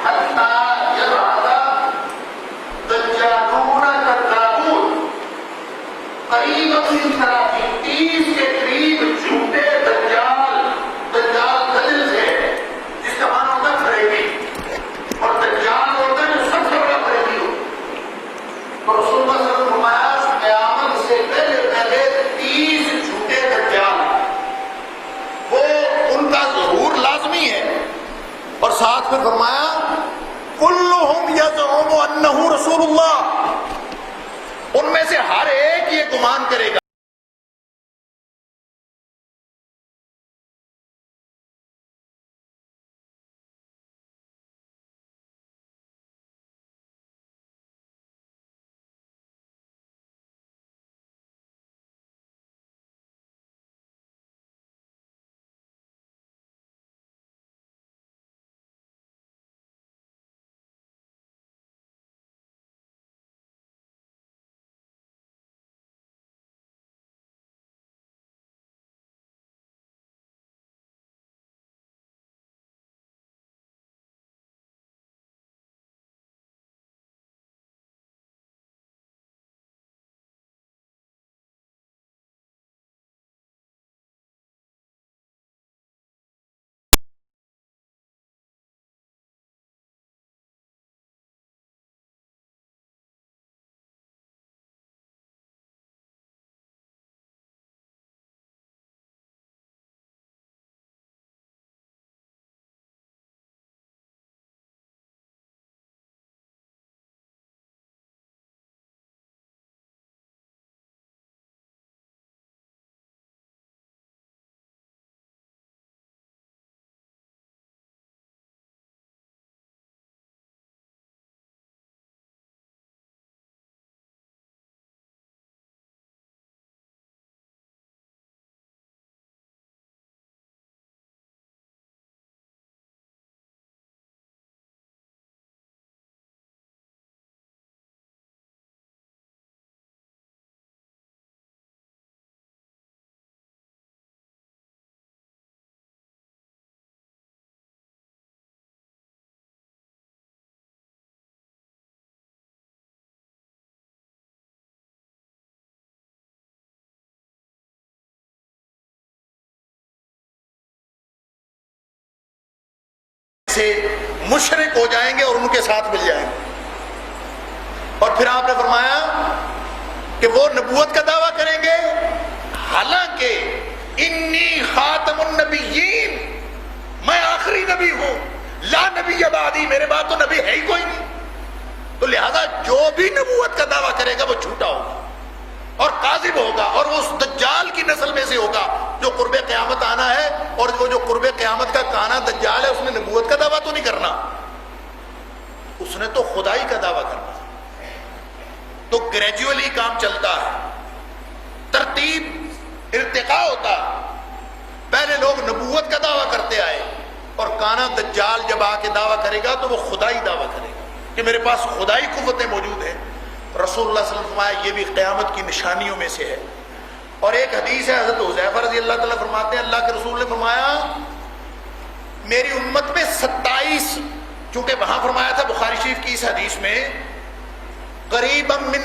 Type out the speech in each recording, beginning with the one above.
حتی یبعث دجالون کذابون، قریب اپنی طرح 30 کے قریب جھوٹے دجال دجل سے، جس کا معنی ہوتا ہے فریبی، اور دجال ہوتا ہے جو سب سے بڑا فریبی ہو. تو رسول اللہ صلی اللہ علیہ وسلم فرمایا قیامت سے پہلے 30 جھوٹے دجال، وہ ان کا ظہور لازمی ہے. اور ساتھ میں فرمایا کلہم یزعم انہ رسول اللہ، ان میں سے ہر ایک یہ گمان کرے گا سے مشرک ہو جائیں گے اور ان کے ساتھ مل جائیں گے. اور پھر آپ نے فرمایا کہ وہ نبوت کا دعویٰ کریں گے حالانکہ انی خاتم النبیین، میں آخری نبی ہوں، لا نبی بعدی، میرے بعد تو نبی ہے ہی کوئی نہیں. تو لہذا جو بھی نبوت کا دعویٰ کرے گا وہ جھوٹا ہوگا اور کاذب ہوگا، اور وہ اس دجال کی نسل میں سے ہوگا جو قرب قیامت آنا ہے. اور وہ جو قرب قیامت کا کانا دجال ہے، اس نے نبوت کا دعویٰ تو نہیں کرنا، اس نے تو خدائی کا دعویٰ کرنا. تو گریجولی کام چلتا ہے، ترتیب ارتقاء ہوتا. پہلے لوگ نبوت کا دعویٰ کرتے آئے، اور کانا دجال جب آ کے دعویٰ کرے گا تو وہ خدائی دعویٰ کرے گا کہ میرے پاس خدائی قوتیں موجود ہیں. رسول اللہ صلی اللہ علیہ وسلم نے فرمایا یہ بھی قیامت کی نشانیوں میں سے ہے. اور ایک حدیث ہے، حضرت حذیفہ رضی اللہ تعالیٰ فرماتے ہیں اللہ کے رسول نے فرمایا میری امت میں 27، چونکہ وہاں فرمایا تھا بخاری شریف کی اس حدیث میں قریبا من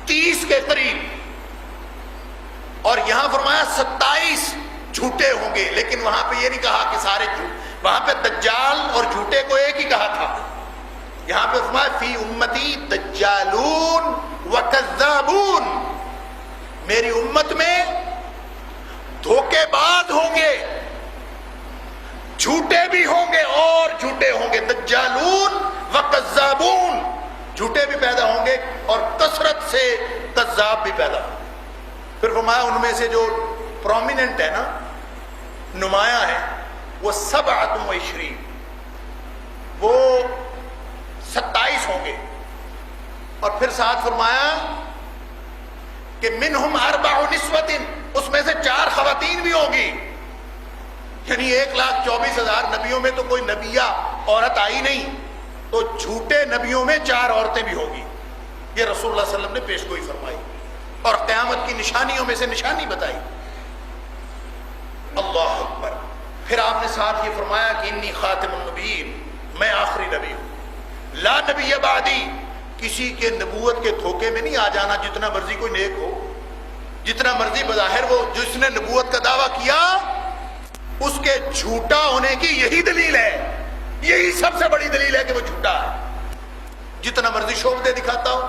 30 کے قریب، اور یہاں فرمایا 27 جھوٹے ہوں گے. لیکن وہاں پہ یہ نہیں کہا کہ سارے جھوٹ، وہاں پہ دجال اور جھوٹے کو ایک ہی کہا تھا. یہاں پہ فرمایا فی امتی دجالون وکذابون، میری امت میں دھوکے باز ہوں گے، جھوٹے بھی ہوں گے اور جھوٹے ہوں گے. دجالون وکذابون، جھوٹے بھی پیدا ہوں گے اور کثرت سے کذاب بھی پیدا ہوں گے. پھر فرمایا ان میں سے جو پرومیننٹ ہے نا، نمایاں ہے، وہ 27، وہ 27 ہوں گے. اور پھر ساتھ فرمایا کہ منہم 4 نسوۃ، اس میں سے 4 خواتین بھی ہوں گی. یعنی 1,24,000 نبیوں میں تو کوئی نبیہ عورت آئی نہیں، تو جھوٹے نبیوں میں 4 عورتیں بھی ہوگی. یہ رسول اللہ صلی اللہ علیہ وسلم نے پیش گوئی فرمائی اور قیامت کی نشانیوں میں سے نشانی بتائی. اللہ اکبر. پھر آپ نے ساتھ یہ فرمایا کہ انی خاتم النبیین، میں آخری نبی ہوں، لا نبی بعدی، کسی کے نبوت کے دھوکے میں نہیں آ جانا، جتنا مرضی کوئی نیک ہو، جتنا مرضی بظاہر وہ، جس نے نبوت کا دعویٰ کیا اس کے جھوٹا ہونے کی یہی دلیل ہے، یہی سب سے بڑی دلیل ہے کہ وہ جھوٹا ہے۔ جتنا مرضی شوبدے دکھاتا ہو،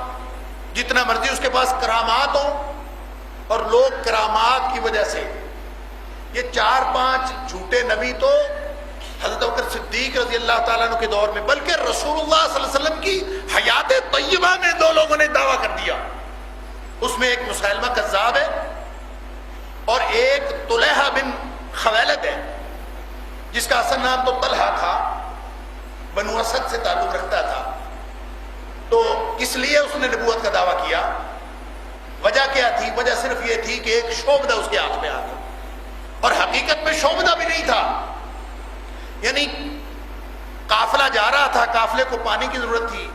جتنا مرضی اس کے پاس کرامات ہو، اور لوگ کرامات کی وجہ سے، یہ 4-5 جھوٹے نبی تو حضرت ابوبکر صدیق رضی اللہ تعالیٰ عنہ کے دور میں، بلکہ رسول اللہ صلی اللہ علیہ وسلم کی حیات طیبہ میں 2 لوگوں نے دعویٰ کر دیا۔ اس میں ایک مسیلمہ کذاب ہے اور ایک طلحہ بن خویلد ہے، جس کا اصل نام تو طلحہ تھا، بنو اسد سے تعلق رکھتا تھا۔ تو اس لیے اس نے نبوت کا دعویٰ کیا۔ وجہ کیا تھی؟ وجہ صرف یہ تھی کہ ایک شعبدہ اس کے آنکھ میں آ گیا، اور حقیقت میں شعبدہ بھی نہیں تھا، یعنی قافلہ جا رہا تھا، قافلے کو پانی کی ضرورت تھی،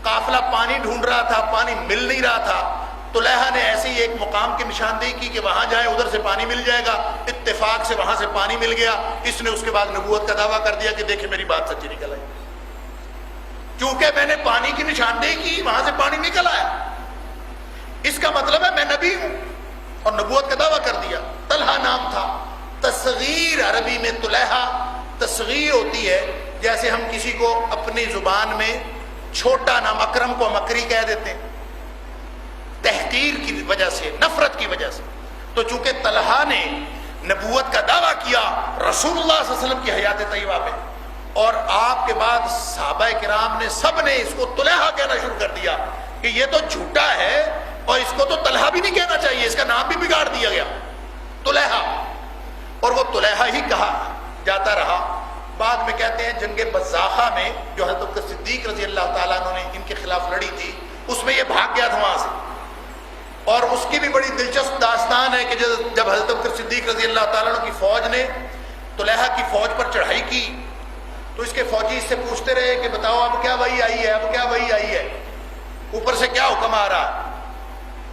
قافلہ پانی ڈھونڈ رہا تھا، پانی مل نہیں رہا تھا۔ طلحہ نے ایسے ہی ایک مقام کی نشاندہی کی کہ وہاں جائیں، ادھر سے پانی مل جائے گا، اتفاق سے وہاں سے پانی مل گیا۔ اس نے اس کے بعد نبوت کا دعویٰ کر دیا کہ دیکھیں میری بات سچی نکل آئی، چونکہ میں نے پانی کی نشاندہی کی، وہاں سے پانی نکل آیا، اس کا مطلب ہے میں نبی ہوں، اور نبوت کا دعویٰ کر دیا۔ طلحہ نام تھا۔ تصغیر عربی میں طلحہ تصغیر ہوتی ہے، جیسے ہم کسی کو اپنی زبان میں چھوٹا نام، اکرم کو مکری کہہ دیتے ہیں، تحقیر کی وجہ سے، نفرت کی وجہ سے۔ تو چونکہ طلحہ نے نبوت کا دعویٰ کیا رسول اللہ صلی اللہ علیہ وسلم کی حیات طیبہ میں، اور آپ کے بعد صحابہ کرام نے سب نے اس کو طلحہ کہنا شروع کر دیا کہ یہ تو جھوٹا ہے، اور اس کو تو طلحہ بھی نہیں کہنا چاہیے، اس کا نام بھی بگاڑ دیا گیا طلحہ، اور وہ طلحہ ہی کہا جاتا رہا۔ بعد میں کہتے ہیں جنگ بزاخہ میں جو حضرت ابوبکر صدیق رضی اللہ تعالیٰ عنہ نے ان کے خلاف لڑی تھی، اس میں یہ بھاگ گیا تھا وہاں سے، اور اس کی بھی بڑی دلچسپ داستان ہے کہ جب حضرت ابوبکر صدیق رضی اللہ تعالیٰ عنہ کی فوج نے طلحہ کی فوج پر چڑھائی کی، تو اس کے فوجی اس سے پوچھتے رہے کہ بتاؤ اب کیا وحی آئی ہے، اب کیا وحی آئی ہے، اوپر سے کیا حکم آ رہا؟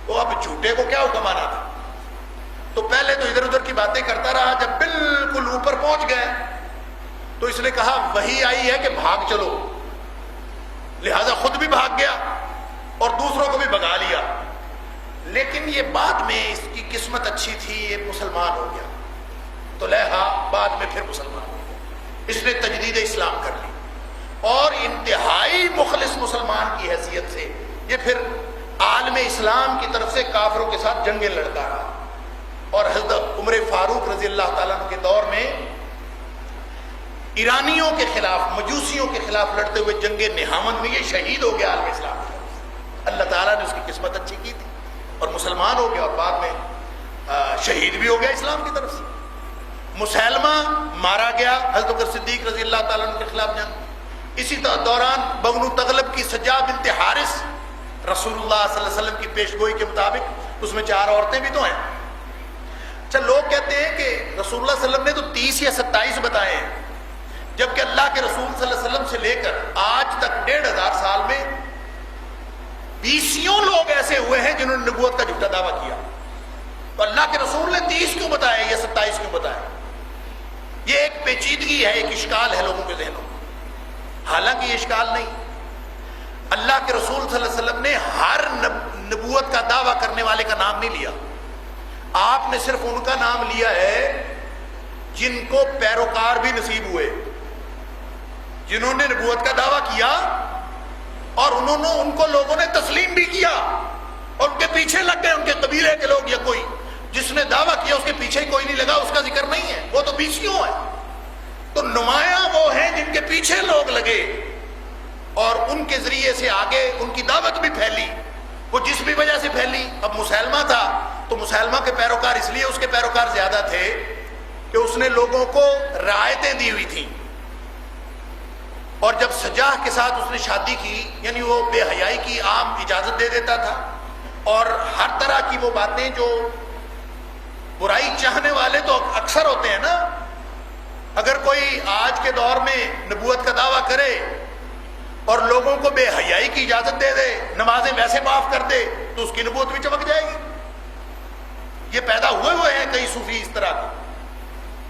تو اب جھوٹے کو کیا حکم آنا تھا؟ تو پہلے تو ادھر ادھر کی باتیں کرتا رہا، جب بالکل اوپر پہنچ گئے تو اس نے کہا وحی آئی ہے کہ بھاگ چلو، لہذا خود بھی بھاگ گیا اور دوسروں کو بھی بھگا لیا۔ لیکن یہ بعد میں اس کی قسمت اچھی تھی، یہ مسلمان ہو گیا، طلحہ بعد میں پھر مسلمان ہو گیا، اس نے تجدید اسلام کر لی، اور انتہائی مخلص مسلمان کی حیثیت سے یہ پھر عالم اسلام کی طرف سے کافروں کے ساتھ جنگیں لڑتا رہا، اور حضرت عمر فاروق رضی اللہ تعالیٰ عنہ کے دور میں ایرانیوں کے خلاف، مجوسیوں کے خلاف لڑتے ہوئے جنگ نہاوند میں یہ شہید ہو گیا عالم اسلام کی طرف سے۔ اللہ تعالیٰ نے اس کی قسمت اچھی کی تھی اور مسلمان ہو گیا، اور بعد میں شہید بھی ہو گیا اسلام کی طرف سے۔ مسیلمہ مارا گیا حضرت ابوبکر صدیق رضی اللہ تعالیٰ عنہ کے خلاف جنگ۔ اسی دوران بنو تغلب کی سجا بنت حارث، رسول اللہ صلی اللہ علیہ وسلم کی پیشگوئی کے مطابق اس میں 4 عورتیں بھی تو ہیں۔ اچھا، لوگ کہتے ہیں کہ رسول اللہ صلی اللہ علیہ وسلم نے تو 30 یا 27 بتائے ہیں، جبکہ اللہ کے رسول صلی اللہ علیہ وسلم سے لے کر آج تک 1500 سال میں 20 لوگ ایسے ہوئے ہیں جنہوں نے نبوت کا جھوٹا دعویٰ کیا، تو اللہ کے رسول نے 30 کیوں بتائے یا 27 کیوں بتائے؟ یہ ایک پیچیدگی ہے، ایک اشکال ہے لوگوں کے ذہنوں میں، حالانکہ یہ اشکال نہیں۔ اللہ کے رسول صلی اللہ علیہ وسلم نے ہر نبوت کا دعویٰ کرنے والے کا نام نہیں لیا، آپ نے صرف ان کا نام لیا ہے جن کو پیروکار بھی نصیب ہوئے، جنہوں نے نبوت کا دعویٰ کیا اور ان کو لوگوں نے تسلیم بھی کیا اور ان کے پیچھے لگ گئے، ان کے قبیلے کے لوگ، یا کوئی جس نے دعویٰ کیا اس کے پیچھے کوئی نہیں لگا، اس کا ذکر نہیں ہے، وہ تو 20 ہے۔ تو نمایاں وہ ہیں جن کے پیچھے لوگ لگے اور ان کے ذریعے سے آگے ان کی دعوت بھی پھیلی، وہ جس بھی وجہ سے پھیلی۔ اب مسیلمہ تھا تو مسیلمہ کے پیروکار اس لیے اس کے پیروکار زیادہ تھے کہ اس نے لوگوں کو رعایتیں دی ہوئی تھیں، اور جب سجاح کے ساتھ اس نے شادی کی، یعنی وہ بے حیائی کی عام اجازت دے دیتا تھا، اور ہر طرح کی وہ باتیں جو برائی چاہنے والے تو اکثر ہوتے ہیں نا، اگر کوئی آج کے دور میں نبوت کا دعویٰ کرے اور لوگوں کو بے حیائی کی اجازت دے دے، نمازیں ویسے معاف کر دے، تو اس کی نبوت بھی چمک جائے گی۔ یہ پیدا ہوئے ہیں کئی صوفی اس طرح کے،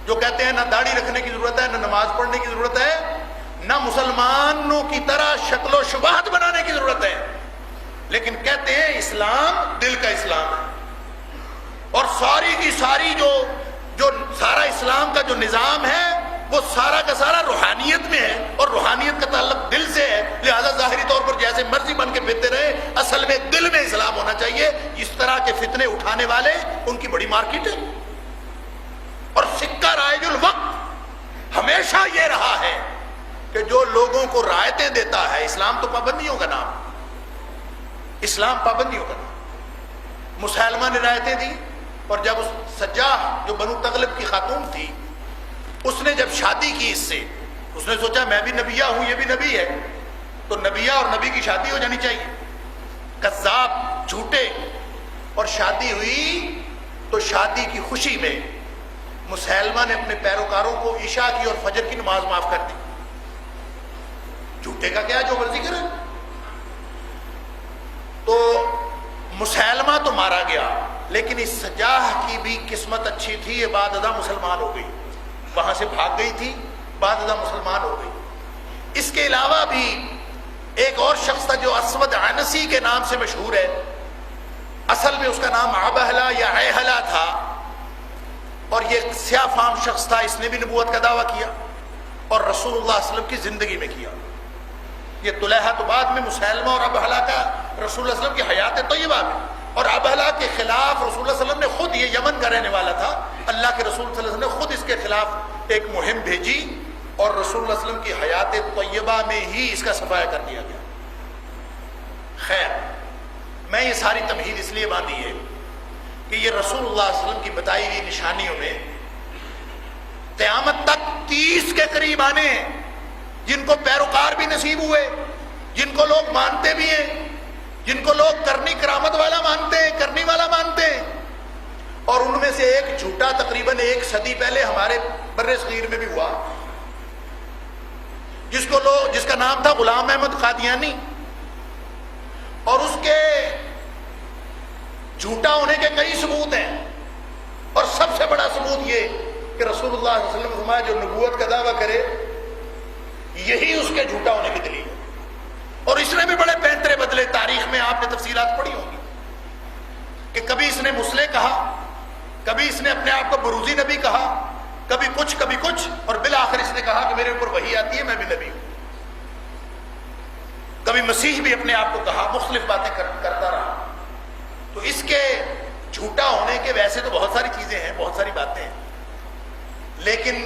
جو کہتے ہیں نہ داڑھی رکھنے کی ضرورت ہے، نہ نماز پڑھنے کی ضرورت ہے، نہ مسلمان کی طرح شکل و شباہت بنانے کی ضرورت ہے، لیکن کہتے ہیں اسلام دل کا اسلام ہے، اور ساری کی ساری جو سارا اسلام کا جو نظام ہے وہ سارا کا سارا روحانیت میں ہے، اور روحانیت کا تعلق دل سے ہے، لہذا ظاہری طور پر جیسے مرضی بن کے پھرتے رہے، اصل میں دل میں اسلام ہونا چاہیے۔ اس طرح کے فتنے اٹھانے والے ان کی بڑی مارکیٹ ہے، اور سکہ رائج الوقت ہمیشہ یہ رہا ہے کہ جو لوگوں کو رعایتیں دیتا ہے، اسلام تو پابندیوں کا نام، اسلام پابندیوں کا نام۔ مسلمہ نے رعایتیں دی، اور جب اس سجاح جو بنو تغلب کی خاتون تھی، اس نے جب شادی کی اس سے، اس نے سوچا میں بھی نبیہ ہوں، یہ بھی نبی ہے، تو نبیہ اور نبی کی شادی ہو جانی چاہیے۔ کذاب، جھوٹے، اور شادی ہوئی تو شادی کی خوشی میں مسلمہ نے اپنے پیروکاروں کو عشاء کی اور فجر کی نماز معاف کر دی۔ جھوٹے کا کیا، جو مرضی کرے۔ تو مسلمہ تو مارا گیا، لیکن اس سجاح کی بھی قسمت اچھی تھی، یہ بعد ازاں مسلمان ہو گئی، وہاں سے بھاگ گئی تھی، بعد ازاں مسلمان ہو گئی۔ اس کے علاوہ بھی ایک اور شخص تھا جو اسود عنسی کے نام سے مشہور ہے، اصل میں اس کا نام ابہلا یا ایہلا تھا، اور یہ سیاہ فام شخص تھا، اس نے بھی نبوت کا دعویٰ کیا اور رسول اللہ صلی اللہ علیہ وسلم کی زندگی میں کیا۔ یہ طلحہ تو بعد میں مسلمہ اور ابہلا کا رسول اللہ صلی اللہ علیہ وسلم کی حیات طیبہ میں، اور ابہلا کے خلاف رسول اللہ صلی اللہ علیہ وسلم نے خود، یہ یمن کا رہنے والا تھا، اللہ کے رسول صلی اللہ علیہ وسلم نے خود اس کے خلاف ایک مہم بھیجی، اور رسول اللہ صلی اللہ علیہ وسلم کی حیات طیبہ میں ہی اس کا صفایا کر دیا گیا۔ خیر، میں یہ ساری تمہید اس لیے باندھی ہے کہ یہ رسول اللہ صلی اللہ علیہ وسلم کی بتائی ہوئی نشانیوں میں قیامت تک 30 کے قریب آنے ہیں، جن کو پیروکار بھی نصیب ہوئے، جن کو لوگ مانتے بھی ہیں، جن کو لوگ کرنی کرامت والا مانتے ہیں، کرنی والا مانتے ہیں، اور ان میں سے ایک جھوٹا تقریباً 1 صدی پہلے ہمارے بر صغیر میں بھی ہوا، جس کا نام تھا غلام احمد قادیانی، اور اس کے جھوٹا ہونے کے کئی ثبوت ہیں، اور سب سے بڑا ثبوت یہ کہ رسول اللہ صلی اللہ علیہ وسلم نے فرمایا جو نبوت کا دعویٰ کرے یہی اس کے جھوٹا ہونے کی دلیل ہے۔ اور اس نے بھی بڑے پینترے بدلے، تاریخ میں آپ نے تفصیلات پڑھی ہوں گی کہ کبھی اس نے مسلح کہا، کبھی اس نے اپنے آپ کو بروزی نبی کہا، کبھی کچھ، اور بالآخر اس نے کہا کہ میرے اوپر وحی آتی ہے، میں بھی نبی ہوں۔ کبھی مسیح بھی اپنے آپ کو کہا، مختلف باتیں کرتا رہا۔ تو اس کے جھوٹا ہونے کے ویسے تو بہت ساری چیزیں ہیں، بہت ساری باتیں ہیں، لیکن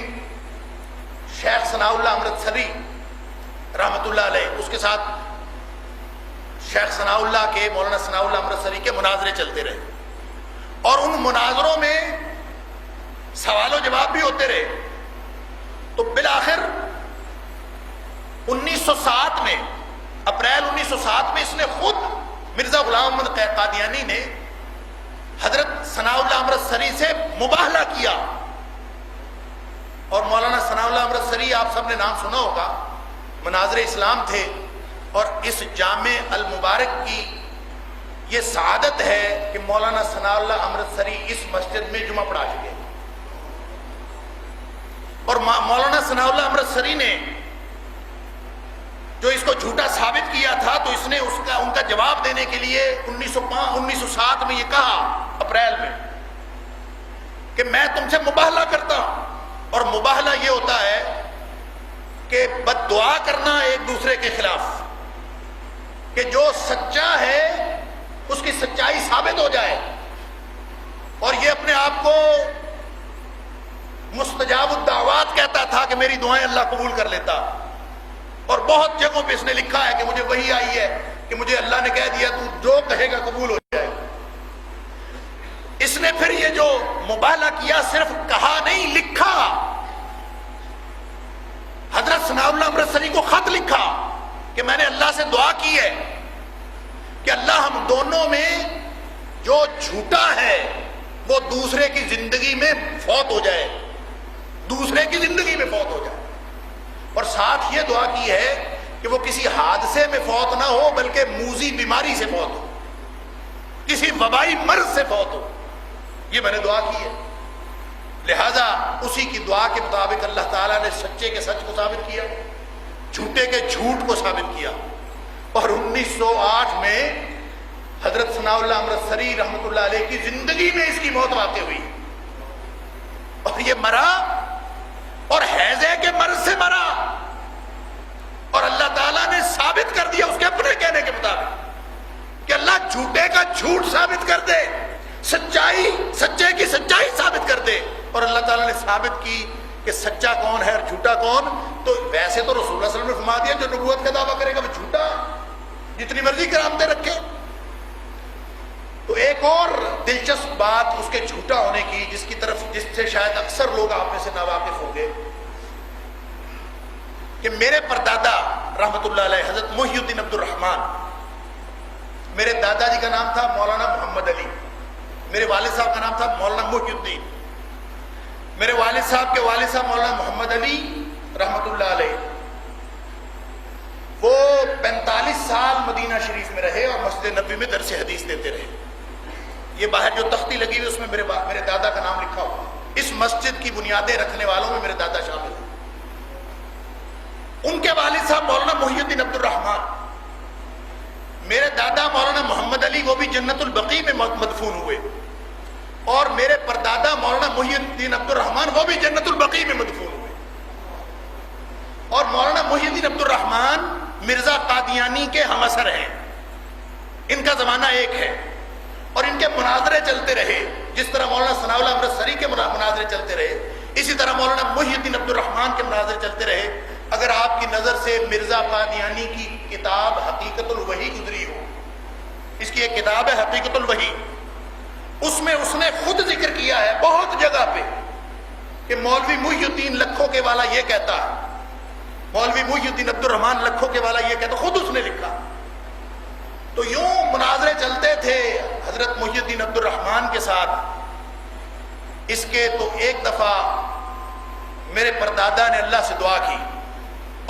شیخ ثناء اللہ امرتسری رحمۃ اللہ علیہ، اس کے ساتھ شیخ ثناء اللہ کے، مولانا ثناء اللہ امرتسری کے مناظرے چلتے رہے، اور ان مناظروں میں سوال و جواب بھی ہوتے رہے۔ تو بالآخر 1907 میں، اپریل 1907 میں اس نے خود مرزا غلام احمد قادیانی نے حضرت ثناء اللہ امرتسری سے مباہلہ کیا، اور مولانا ثناء اللہ امرتسری آپ سب نے نام سنا ہوگا، مناظر اسلام تھے، اور اس جامع المبارک کی یہ سعادت ہے کہ مولانا ثناء اللہ امرتسری اس مسجد میں جمعہ پڑھا چکے، اور مولانا ثناء اللہ امرتسری نے جو اس کو جھوٹا ثابت کیا تھا، تو اس نے ان کا جواب دینے کے لیے 1907 میں یہ کہا اپریل میں کہ میں تم سے مباہلہ کرتا ہوں، اور مباہلہ یہ ہوتا ہے کہ بد دعا کرنا ایک دوسرے کے خلاف، کہ جو سچا ہے اس کی سچائی ثابت ہو جائے، اور یہ اپنے آپ کو مستجاب الدعوات کہتا تھا کہ میری دعائیں اللہ قبول کر لیتا، اور بہت جگہوں پہ اس نے لکھا ہے کہ مجھے وحی آئی ہے کہ مجھے اللہ نے کہہ دیا تو جو کہے گا قبول ہو جائے۔ اس نے پھر یہ جو مباہلہ کیا، صرف کہا نہیں، لکھا، حضرت ثناء اللہ امرتسری کو خط لکھا کہ میں نے اللہ سے دعا کی ہے کہ اللہ ہم دونوں میں جو جھوٹا ہے وہ دوسرے کی زندگی میں فوت ہو جائے، دوسرے کی زندگی میں فوت ہو جائے، اور ساتھ یہ دعا کی ہے کہ وہ کسی حادثے میں فوت نہ ہو بلکہ موذی بیماری سے فوت ہو، کسی وبائی مرض سے فوت ہو، یہ میں نے دعا کی ہے۔ لہذا اسی کی دعا کے مطابق اللہ تعالیٰ نے سچے کے سچ کو ثابت کیا، جھوٹے کے جھوٹ کو ثابت کیا، اور 1908 میں حضرت ثناء اللہ امرتسری رحمۃ اللہ علیہ کی زندگی میں اس کی موت واقع ہوئی، اور یہ مرا اور حیضے کے مرض سے مرا، اور اللہ تعالیٰ نے ثابت کر دیا اس کے اپنے کہنے کے مطابق کہ اللہ جھوٹے کا جھوٹ ثابت کر دے، سچے کی سچائی ثابت کر دے، اور اللہ تعالیٰ نے ثابت کی کہ سچا کون ہے اور جھوٹا کون۔ تو ویسے تو رسول اللہ صلی اللہ علیہ وسلم نے فرما دیا جو نبوت کا دعویٰ کرے گا وہ جھوٹا، جتنی مرضی کرامتیں رکھے۔ تو ایک اور دلچسپ بات اس کے جھوٹا ہونے کی، جس سے شاید اکثر لوگ آپ میں سے ناواقف ہوں گے، کہ میرے پردادا رحمت اللہ علیہ حضرت محی الدین عبد الرحمن، میرے دادا جی کا نام تھا مولانا محمد علی، میرے والد صاحب کا نام تھا مولانا محی الدین، میرے والد صاحب کے والد صاحب مولانا محمد علی رحمت اللہ علیہ، وہ 45 سال مدینہ شریف میں رہے اور مسجد نبوی میں درس حدیث دیتے رہے۔ یہ باہر جو تختی لگی ہوئی اس میں میرے دادا کا نام لکھا ہوا، اس مسجد کی بنیادیں رکھنے والوں میں میرے دادا شامل ہیں۔ ان کے والد صاحب مولانا محی الدین عبد الرحمن، میرے دادا مولانا محمد علی وہ بھی جنت البقیع میں مدفون ہوئے، اور میرے پردادا مولانا محی الدین عبد الرحمن وہ بھی جنت البقیع میں مدفون ہوئے۔ اور مولانا محی الدین عبد الرحمن مرزا قادیانی کے ہم اثر ہیں، ان کا زمانہ ایک ہے، اور ان کے مناظرے چلتے رہے، جس طرح مولانا ثناء اللہ امرتسری کے مناظرے چلتے رہے، اسی طرح مولانا محی الدین عبد الرحمن کے مناظرے چلتے رہے۔ اگر آپ کی نظر سے مرزا قادیانی کی کتاب حقیقت الوحی گزری ہو، اس کی ایک کتاب ہے حقیقت الوحی، اس میں اس نے خود ذکر کیا ہے بہت جگہ پہ کہ مولوی محی الدین لکھوں کے والا یہ کہتا ہے، مولوی محی الدین عبد الرحمن لکھوں کے والا یہ کہتا، خود اس نے لکھا۔ تو یوں مناظرے چلتے تھے حضرت محی الدین عبد الرحمن کے ساتھ۔ اس کے تو ایک دفعہ میرے پردادا نے اللہ سے دعا کی،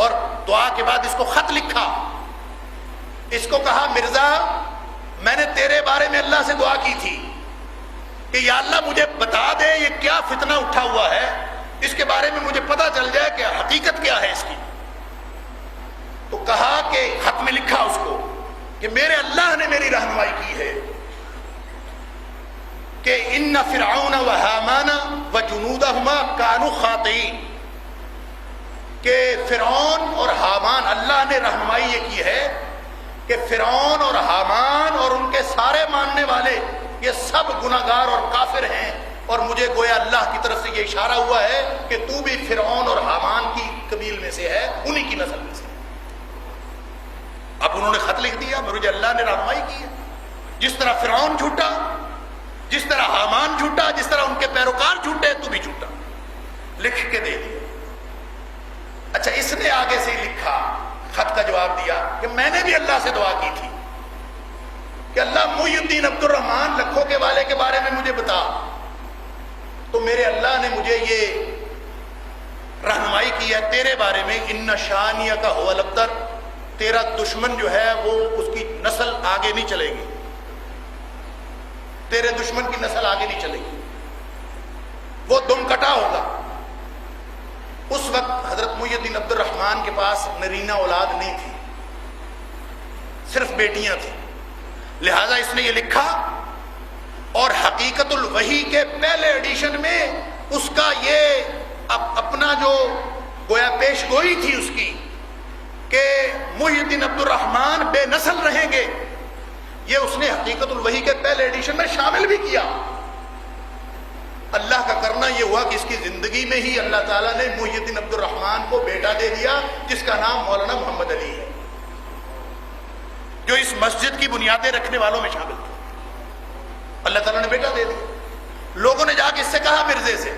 اور دعا کے بعد اس کو خط لکھا، اس کو کہا مرزا میں نے تیرے بارے میں اللہ سے دعا کی تھی کہ یا اللہ مجھے بتا دے یہ کیا فتنہ اٹھا ہوا ہے، اس کے بارے میں مجھے پتا چل جائے کہ حقیقت کیا ہے اس کی۔ تو کہا کہ خط میں لکھا اس کو کہ میرے اللہ نے میری رہنمائی کی ہے کہ ان فرعون و حامان و جنودہما کانوا خاطئین، کہ فرعون اور حامان، اللہ نے رہنمائی یہ کی ہے کہ فرعون اور حامان اور ان کے سارے ماننے والے یہ سب گناہگار اور کافر ہیں، اور مجھے گویا اللہ کی طرف سے یہ اشارہ ہوا ہے کہ تو بھی فرعون اور حامان کی قبیل میں سے ہے، انہی کی نسل میں سے۔ اب انہوں نے خط لکھ دیا، مجھے اللہ نے رہنمائی کی ہے، جس طرح فرعون جھوٹا، جس طرح حامان جھوٹا، جس طرح ان کے پیروکار جھوٹے، تو بھی جھوٹا، لکھ کے دے دیا۔ اچھا اس نے آگے سے ہی لکھا، خط کا جواب دیا کہ میں نے بھی اللہ سے دعا کی تھی کہ اللہ محی الدین عبد الرحمن لکھوں کے والے کے بارے میں مجھے بتا، تو میرے اللہ نے مجھے یہ رہنمائی کی ہے تیرے بارے میں، ان شانیک هو الابتر، تیرا دشمن جو ہے وہ اس کی نسل آگے نہیں چلے گی، تیرے دشمن کی نسل آگے نہیں چلے گی، وہ دم کٹا ہوگا۔ اس وقت حضرت محی الدین عبد الرحمن کے پاس نرینہ اولاد نہیں تھی، صرف بیٹیاں تھیں، لہذا اس نے یہ لکھا، اور حقیقت الوحی کے پہلے ایڈیشن میں اس کا یہ اپنا جو گویا پیش گوئی تھی اس کی کہ محی الدین عبد الرحمن بے نسل رہیں گے، یہ اس نے حقیقت الوحی کے پہلے ایڈیشن میں شامل بھی کیا۔ اللہ کا کرنا یہ ہوا کہ اس کی زندگی میں ہی اللہ تعالیٰ نے محی الدین عبد الرحمن کو بیٹا دے دیا، جس کا نام مولانا محمد علی ہے، جو اس مسجد کی بنیادیں رکھنے والوں میں شامل تھا۔ اللہ تعالیٰ نے بیٹا دے دیا۔ لوگوں نے جا کے اس سے کہا مرزے سے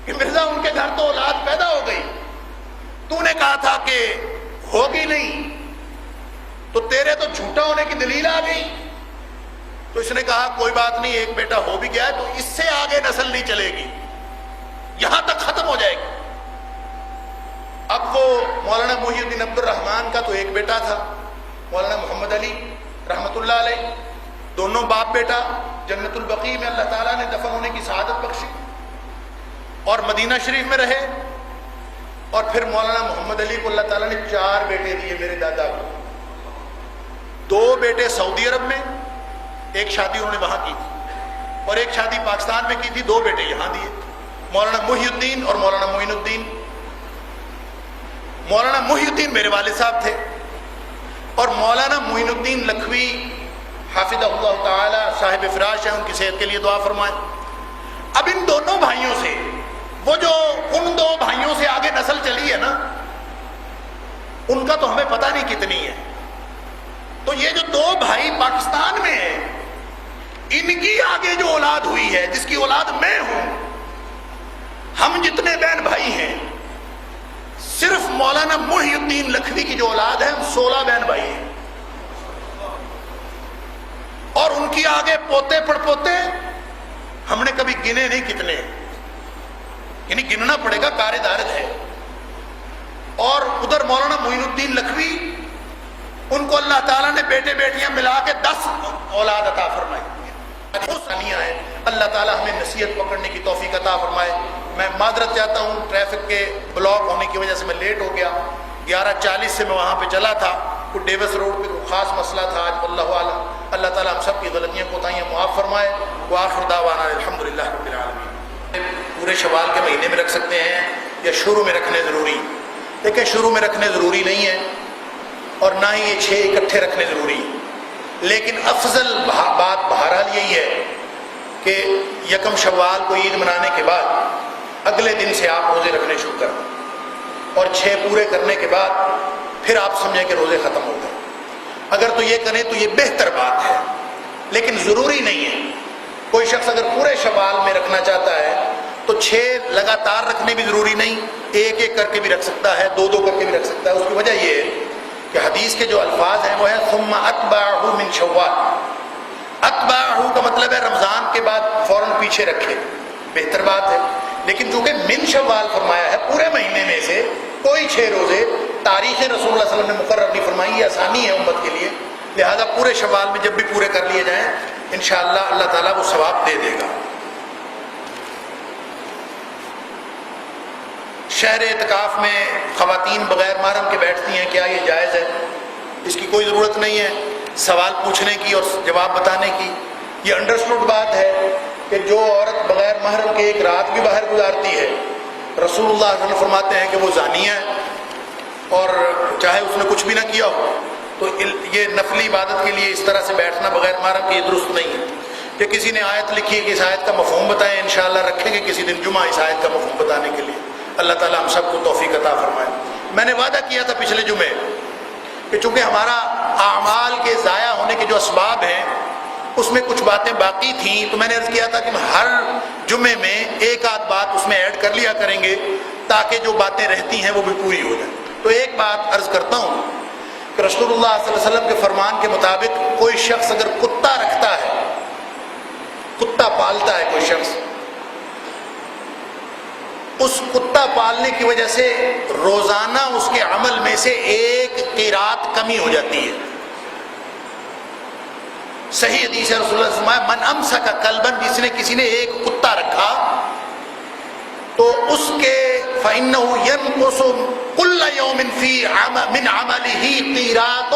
کہ مرزا ان کے گھر تو اولاد پیدا ہو گئی، تو نے کہا تھا کہ ہوگی نہیں، تو تیرے تو جھوٹا ہونے کی دلیل آ گئی۔ تو اس نے کہا کوئی بات نہیں، ایک بیٹا ہو بھی گیا ہے تو اس سے آگے نسل نہیں چلے گی، یہاں تک ختم ہو جائے گی۔ اب وہ مولانا محی الدین عبد الرحمن کا تو ایک بیٹا تھا مولانا محمد علی رحمت اللہ علیہ، دونوں باپ بیٹا جنت البقیع میں اللہ تعالیٰ نے دفن ہونے کی سعادت بخشی، اور مدینہ شریف میں رہے، اور پھر مولانا محمد علی کو اللہ تعالیٰ نے 4 بیٹے دیے میرے دادا کو. 2 بیٹے سعودی عرب میں، ایک شادی انہوں نے وہاں کی تھی، اور ایک شادی پاکستان میں کی تھی. 2 بیٹے یہاں دیے، مولانا محی الدین اور مولانا معین الدین. مولانا محی الدین میرے والد صاحب تھے، اور مولانا معین الدین لکھوی حافظہ اللہ تعالی صاحب فراش ہیں، ان کی صحت کے لیے دعا فرمائیں. اب ان دونوں بھائیوں سے، وہ جو ان 2 بھائیوں سے آگے نسل چلی ہے نا، ان کا تو ہمیں پتہ نہیں کتنی ہے. تو یہ جو 2 بھائی پاکستان میں ہیں، ان کی آگے جو اولاد ہوئی ہے، جس کی اولاد میں ہوں، ہم جتنے بہن بھائی ہیں، صرف مولانا محی الدین لکھوی کی جو اولاد ہے، ہم 16 بہن بھائی ہیں. اور ان کی آگے پوتے پڑ پوتے ہم نے کبھی گنے نہیں کتنے، یعنی گننا پڑے گا، کار دارد ہے. اور ادھر مولانا معین الدین لکھوی، ان کو اللہ تعالیٰ نے بیٹے بیٹیاں ملا کے 10 اولاد عطا فرمائی. اللہ تعالیٰ ہمیں نصیحت پکڑنے کی توفیق عطا فرمائے. میں معذرت چاہتا ہوں، ٹریفک کے بلاک ہونے کی وجہ سے میں لیٹ ہو گیا. 11:40 سے میں وہاں پہ چلا تھا، کوئی ڈیوس روڈ پہ کوئی خاص مسئلہ تھا آج، واللہ اعلم. اللہ تعالیٰ ہم سب کی غلطیاں کوتاہیاں معاف فرمائے. وآخر دعوانا الحمدللہ رب العالمین. پورے شوال کے مہینے میں رکھ سکتے ہیں یا شروع میں رکھنے ضروری؟ دیکھیں، شروع میں رکھنے ضروری نہیں ہے، اور نہ ہی یہ 6 اکٹھے رکھنے ضروری ہے. لیکن افضل بات بہرحال یہی ہے کہ 1 شوال کو عید منانے کے بعد اگلے دن سے آپ روزے رکھنے شروع کر دیں، اور 6 پورے کرنے کے بعد پھر آپ سمجھیں کہ روزے ختم ہو گئے. اگر تو یہ کریں تو یہ بہتر بات ہے، لیکن ضروری نہیں ہے. کوئی شخص اگر پورے شوال میں رکھنا چاہتا ہے تو 6 لگاتار رکھنے بھی ضروری نہیں، 1 کر کے بھی رکھ سکتا ہے، 2 کر کے بھی رکھ سکتا ہے. اس کی وجہ یہ ہے کہ حدیث کے جو الفاظ ہیں وہ ہیں ثم اتبعہ من شوال. اتبعہ کا مطلب ہے رمضان کے بعد فوراً پیچھے رکھے، بہتر بات ہے. لیکن چونکہ من شوال فرمایا ہے، پورے مہینے میں سے کوئی 6 روزے تاریخ رسول اللہ صلی اللہ علیہ وسلم نے مقرر نہیں فرمائی، یہ آسانی ہے امت کے لیے. لہذا پورے شوال میں جب بھی پورے کر لیے جائیں انشاءاللہ اللہ تعالیٰ وہ ثواب دے دے گا. شہر اعتکاف میں خواتین بغیر محرم کے بیٹھتی ہیں، کیا یہ جائز ہے؟ اس کی کوئی ضرورت نہیں ہے سوال پوچھنے کی اور جواب بتانے کی. یہ انڈرسٹوڈ بات ہے کہ جو عورت بغیر محرم کے 1 رات بھی باہر گزارتی ہے، رسول اللہ صلی اللہ علیہ وسلم فرماتے ہیں کہ وہ زانیہ ہے، اور چاہے اس نے کچھ بھی نہ کیا ہو. تو یہ نفلی عبادت کے لیے اس طرح سے بیٹھنا بغیر محرم کے یہ درست نہیں ہے. کہ کسی نے آیت لکھی ہے کہ اس آیت کا مفہوم بتائیں، انشاءاللہ رکھیں گے کسی دن جمعہ اس آیت کا مفہوم بتانے کے لیے. اللہ تعالیٰ ہم سب کو توفیق عطا فرمائے. میں نے وعدہ کیا تھا پچھلے جمعے کہ چونکہ ہمارا اعمال کے ضائع ہونے کے جو اسباب ہیں اس میں کچھ باتیں باقی تھیں، تو میں نے عرض کیا تھا کہ ہر جمعے میں 1 آدھ بات اس میں ایڈ کر لیا کریں گے تاکہ جو باتیں رہتی ہیں وہ بھی پوری ہو جائیں. تو ایک بات عرض کرتا ہوں کہ رسول اللہ صلی اللہ علیہ وسلم کے فرمان کے مطابق کوئی شخص اگر کتا رکھتا ہے، کتا پالتا ہے کوئی شخص، اس کتا پالنے کی وجہ سے روزانہ اس کے عمل میں سے 1 قیرات کمی ہو جاتی ہے. صحیح حدیث ہے، رسول اللہ صلی اللہ علیہ وسلم من امسک کلبن، جس نے کسی نے 1 کتا رکھا تو اس کے فإنه ينقص كل يوم من عمله قيرات،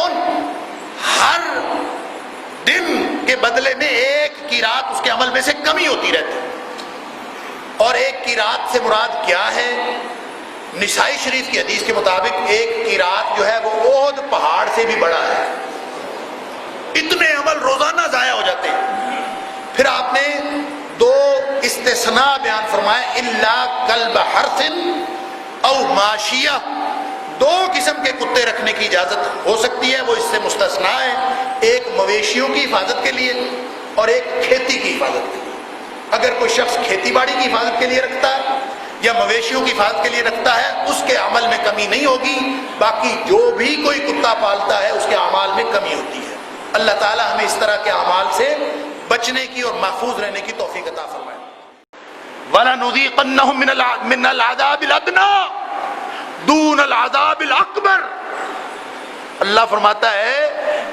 ہر دن کے بدلے میں 1 قیرات اس کے عمل میں سے کمی ہوتی رہتی ہے. اور 1 قیرات سے مراد کیا ہے؟ نسائی شریف کی حدیث کے مطابق 1 قیرات جو ہے وہ احد پہاڑ سے بھی بڑا ہے. اتنے عمل روزانہ ضائع ہو جاتے ہیں. پھر آپ نے 2 استثناء بیان فرمائے، الا کلب حرث او ماشیہ. 2 قسم کے کتے رکھنے کی اجازت ہو سکتی ہے، وہ اس سے مستثنیٰ ہے. ایک مویشیوں کی حفاظت کے لیے اور ایک کھیتی کی حفاظت کے لیے. اگر کوئی شخص کھیتی باڑی کی حفاظت کے لیے رکھتا ہے یا مویشیوں کی حفاظت کے لیے رکھتا ہے، اس کے عمل میں کمی نہیں ہوگی. باقی جو بھی کوئی کتا پالتا ہے اس کے اعمال میں کمی ہوتی ہے. اللہ تعالی ہمیں اس طرح کے اعمال سے بچنے کی اور محفوظ رہنے کی توفیق عطا فرمائے. وَلَنُذِيقَنَّهُم مِّنَ الْعَذَابِ الْأَدْنَىٰ دُونَ الْعَذَابِ الْأَكْبَرِ. اللہ فرماتا ہے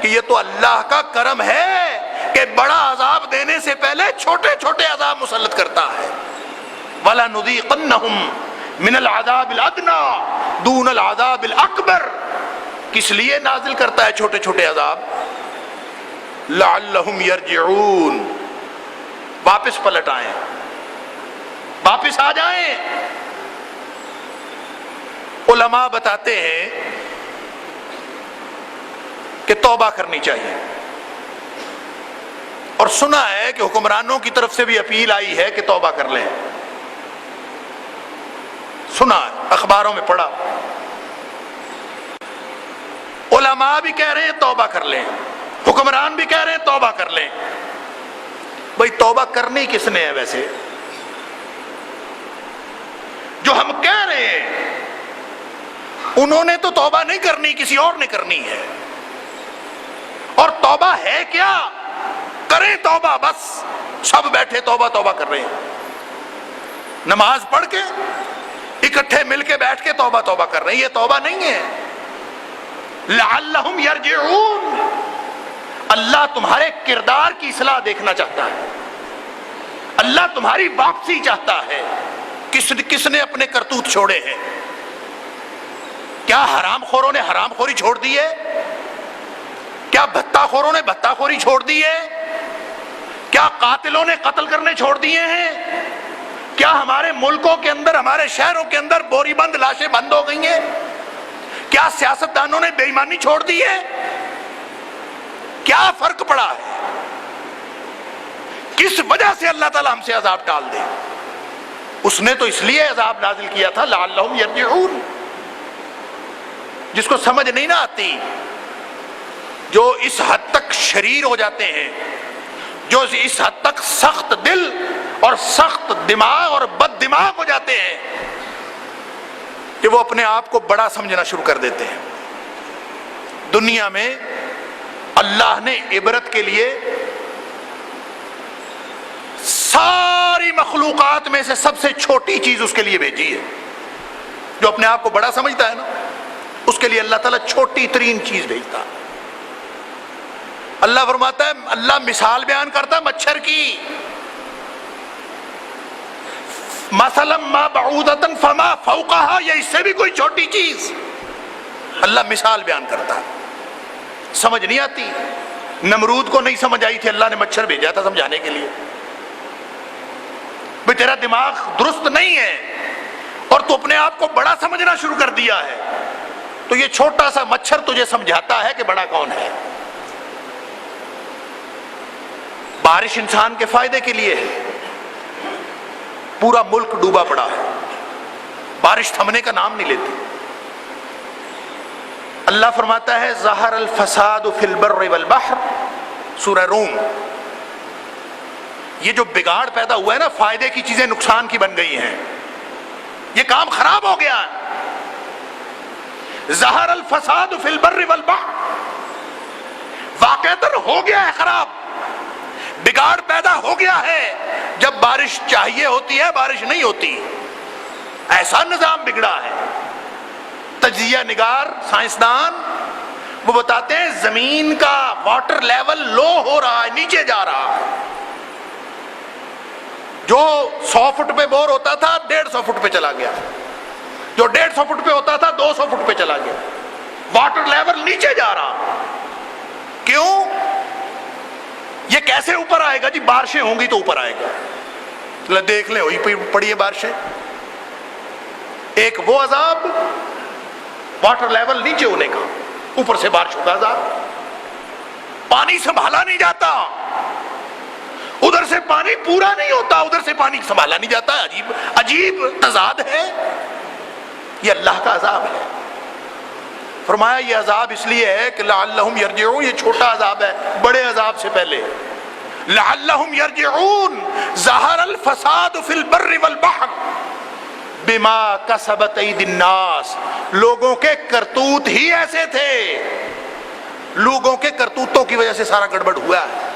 کہ یہ تو اللہ کا کرم ہے کہ بڑا عذاب دینے سے پہلے چھوٹے چھوٹے عذاب مسلط کرتا ہے. وَلَنُذِيقَنَّهُم من العذاب الادنا دون العذاب الاکبر. کس لیے نازل کرتا ہے چھوٹے چھوٹے عذاب؟ لعلہم یرجعون، واپس پلٹ آئیں، واپس آ جائیں. علماء بتاتے ہیں کہ توبہ کرنی چاہیے، اور سنا ہے کہ حکمرانوں کی طرف سے بھی اپیل آئی ہے کہ توبہ کر لیں. سنا ہے، اخباروں میں پڑھا. علماء بھی کہہ رہے ہیں توبہ کر لیں، حکمران بھی کہہ رہے ہیں توبہ کر لیں. بھئی توبہ کرنی کس نے ہے ویسے؟ جو ہم کہہ رہے ہیں انہوں نے تو توبہ نہیں کرنی، کسی اور نے کرنی ہے. اور توبہ ہے کیا؟ کریں توبہ، بس سب بیٹھے توبہ توبہ کر رہے ہیں. نماز پڑھ کے اکٹھے مل کے بیٹھ کے توبہ توبہ کر رہے ہیں، یہ توبہ نہیں ہے. لعلہم یرجعون، اللہ تمہارے کردار کی اصلاح دیکھنا چاہتا ہے، اللہ تمہاری واپسی چاہتا ہے. کس نے اپنے کرتوت چھوڑے ہیں؟ کیا حرام خوروں نے حرام خوری چھوڑ دی ہے؟ کیا بھتہ خوروں نے بھتہ خوری چھوڑ دی ہے؟ کیا قاتلوں نے قتل کرنے چھوڑ دیے ہیں؟ کیا ہمارے ملکوں کے اندر، ہمارے شہروں کے اندر بوری بند لاشیں بند ہو گئی ہیں؟ کیا سیاستدانوں نے بے ایمانی چھوڑ دی ہے؟ کیا فرق پڑا ہے؟ کس وجہ سے اللہ تعالی ہم سے عذاب ٹال دے؟ اس نے تو اس لیے عذاب نازل کیا تھا لعلہم یرجعون. جس کو سمجھ نہیں نہ آتی، جو اس حد تک شریر ہو جاتے ہیں، جو اس حد تک سخت دل اور سخت دماغ اور بد دماغ ہو جاتے ہیں کہ وہ اپنے آپ کو بڑا سمجھنا شروع کر دیتے ہیں. دنیا میں اللہ نے عبرت کے لیے ساری مخلوقات میں سے سب سے چھوٹی چیز اس کے لیے بھیجی ہے. جو اپنے آپ کو بڑا سمجھتا ہے نا، اس کے لیے اللہ تعالیٰ چھوٹی ترین چیز بھیجتا. اللہ فرماتا ہے، اللہ مثال بیان کرتا ہے مچھر کی، مثلا ما بعودۃ فما فوقها، یہ اس سے بھی کوئی چھوٹی چیز. اللہ مثال بیان کرتا ہے. سمجھ نہیں آتی. نمرود کو نہیں سمجھ آئی تھی، اللہ نے مچھر بھیجا تھا سمجھانے کے لیے. بھئی تیرا دماغ درست نہیں ہے اور تو اپنے آپ کو بڑا سمجھنا شروع کر دیا ہے، تو یہ چھوٹا سا مچھر تجھے سمجھاتا ہے کہ بڑا کون ہے. بارش انسان کے فائدے کے لیے ہے. پورا ملک ڈوبا پڑا ہے، بارش تھمنے کا نام نہیں لیتی. اللہ فرماتا ہے ظہر الفساد فی البر والبحر، سورہ روم. یہ جو بگاڑ پیدا ہوا ہے نا، فائدے کی چیزیں نقصان کی بن گئی ہیں، یہ کام خراب ہو گیا. ظہر الفساد فی البر والبحر، واقعتاً ہو گیا ہے خراب، بگاڑ پیدا ہو گیا ہے. جب بارش چاہیے ہوتی ہے بارش نہیں ہوتی، ایسا نظام بگڑا ہے. تجزیہ نگار سائنسدان وہ بتاتے ہیں زمین کا واٹر لیول لو ہو رہا ہے، نیچے جا رہا ہے. جو 100 فٹ پہ بور ہوتا تھا 150 فٹ پہ چلا گیا، جو 150 فٹ پہ ہوتا تھا 200 فٹ پہ چلا گیا. واٹر لیول نیچے جا رہا. کیوں؟ یہ کیسے اوپر آئے گا جی؟ بارشیں ہوں گی تو اوپر آئے گا. دیکھ لیں وہی پڑی ہے بارشیں. ایک وہ عذاب واٹر لیول نیچے ہونے کا، اوپر سے بارشوں کا عذاب. پانی سنبھالا نہیں جاتا، ادھر سے پانی پورا نہیں ہوتا، ادھر سے پانی سنبھالا نہیں جاتا. عجیب عجیب تضاد ہے. یہ اللہ کا عذاب ہے. فرمایا یہ عذاب اس لیے ہے کہ لعلہم یرجعون، یہ چھوٹا عذاب ہے بڑے عذاب سے پہلے. لعلہم یرجعون ظہر الفساد فی البر والبحر بما کسبت ایدی الناس. لوگوں کے کرتوت ہی ایسے تھے، لوگوں کے کرتوتوں کی وجہ سے سارا گڑبڑ ہوا ہے.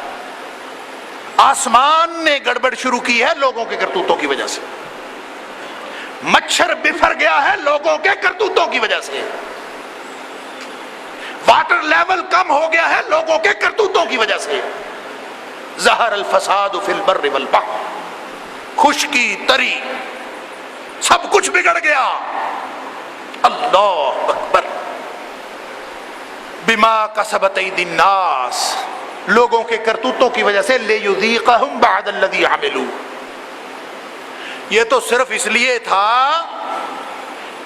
آسمان نے گڑبڑ شروع کی ہے لوگوں کے کرتوتوں کی وجہ سے. مچھر بفر گیا ہے لوگوں کے کرتوتوں کی وجہ سے. واٹر لیول کم ہو گیا ہے لوگوں کے کرتوتوں کی وجہ سے. ظہر الفساد فی البر والبحر، خشکی تری سب کچھ بگڑ گیا. اللہ اکبر. بما کسبت ایدی الناس، لوگوں کے کرتوتوں کی وجہ سے. لیذیقہم بعد الذی عملوا، یہ تو صرف اس لیے تھا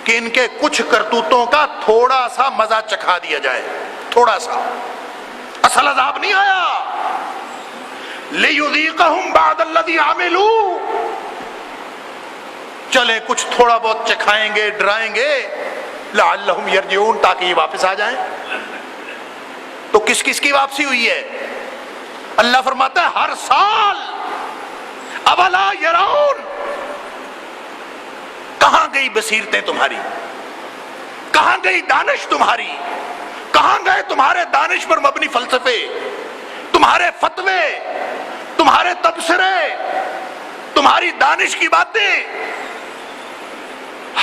کہ ان کے کچھ کرتوتوں کا تھوڑا سا مزہ چکھا دیا جائے، تھوڑا سا. اصل عذاب نہیں آیا. لیذیقہم بعد الذی عملوا، چلیں کچھ تھوڑا بہت چکھائیں گے، ڈرائیں گے. لعلہم یرجعون، تاکہ یہ واپس آ جائیں. تو کس کس کی واپسی ہوئی ہے؟ اللہ فرماتا ہے ہر سال. اولا یرون، کہاں گئی بصیرتیں تمہاری؟ کہاں گئی دانش تمہاری؟ کہاں گئے تمہارے دانش پر مبنی فلسفے، تمہارے فتوے، تمہارے تبصرے، تمہاری دانش کی باتیں؟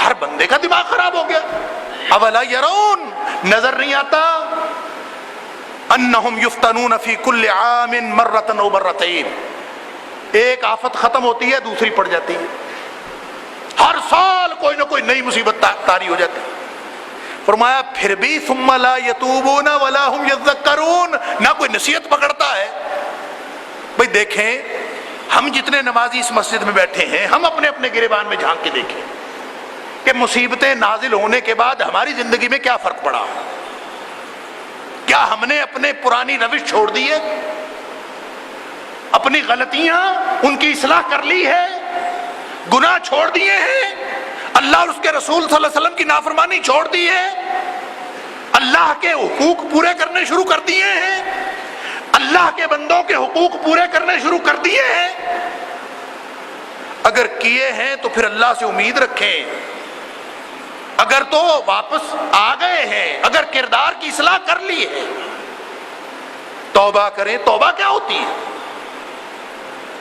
ہر بندے کا دماغ خراب ہو گیا. اولا یرون، نظر نہیں آتا انہم یفتنون فی کل عام مرۃ او مرتین، ایک آفت ختم ہوتی ہے دوسری پڑ جاتی ہے. ہر سال کوئی نہ کوئی نئی مصیبت طاری ہو جاتی ہے. فرمایا پھر بھی ثم لا یتوبون ولا هم یذکرون، نہ کوئی نصیحت پکڑتا ہے. بھئی دیکھیں ہم جتنے نمازی اس مسجد میں بیٹھے ہیں، ہم اپنے اپنے گریبان میں جھانک کے دیکھیں کہ مصیبتیں نازل ہونے کے بعد ہماری زندگی میں کیا فرق پڑا. کیا ہم نے اپنے پرانی روش چھوڑ دی ہے؟ اپنی غلطیاں ان کی اصلاح کر لی ہے؟ گناہ چھوڑ دیے ہیں؟ اللہ اور اس کے رسول صلی اللہ علیہ وسلم کی نافرمانی چھوڑ دی ہے؟ اللہ کے حقوق پورے کرنے شروع کر دیے ہیں؟ اللہ کے بندوں کے حقوق پورے کرنے شروع کر دیے ہیں؟ اگر کیے ہیں تو پھر اللہ سے امید رکھیں. اگر تو واپس آ گئے ہیں، اگر کردار کی اصلاح کر لی ہے، توبہ کریں. توبہ کیا ہوتی ہے؟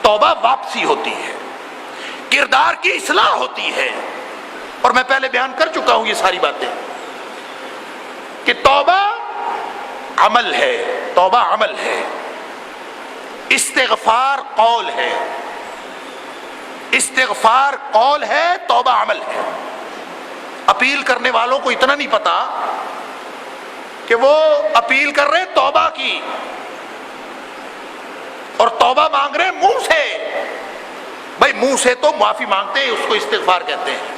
توبہ واپسی ہوتی ہے، کردار کی اصلاح ہوتی ہے. اور میں پہلے بیان کر چکا ہوں یہ ساری باتیں کہ توبہ عمل ہے، توبہ عمل ہے، استغفار قول ہے. استغفار قول ہے، توبہ عمل ہے. اپیل کرنے والوں کو اتنا نہیں پتا کہ وہ اپیل کر رہے توبہ کی اور توبہ مانگ رہے منہ سے. بھائی منہ سے تو معافی مانگتے ہیں، اس کو استغفار کہتے ہیں.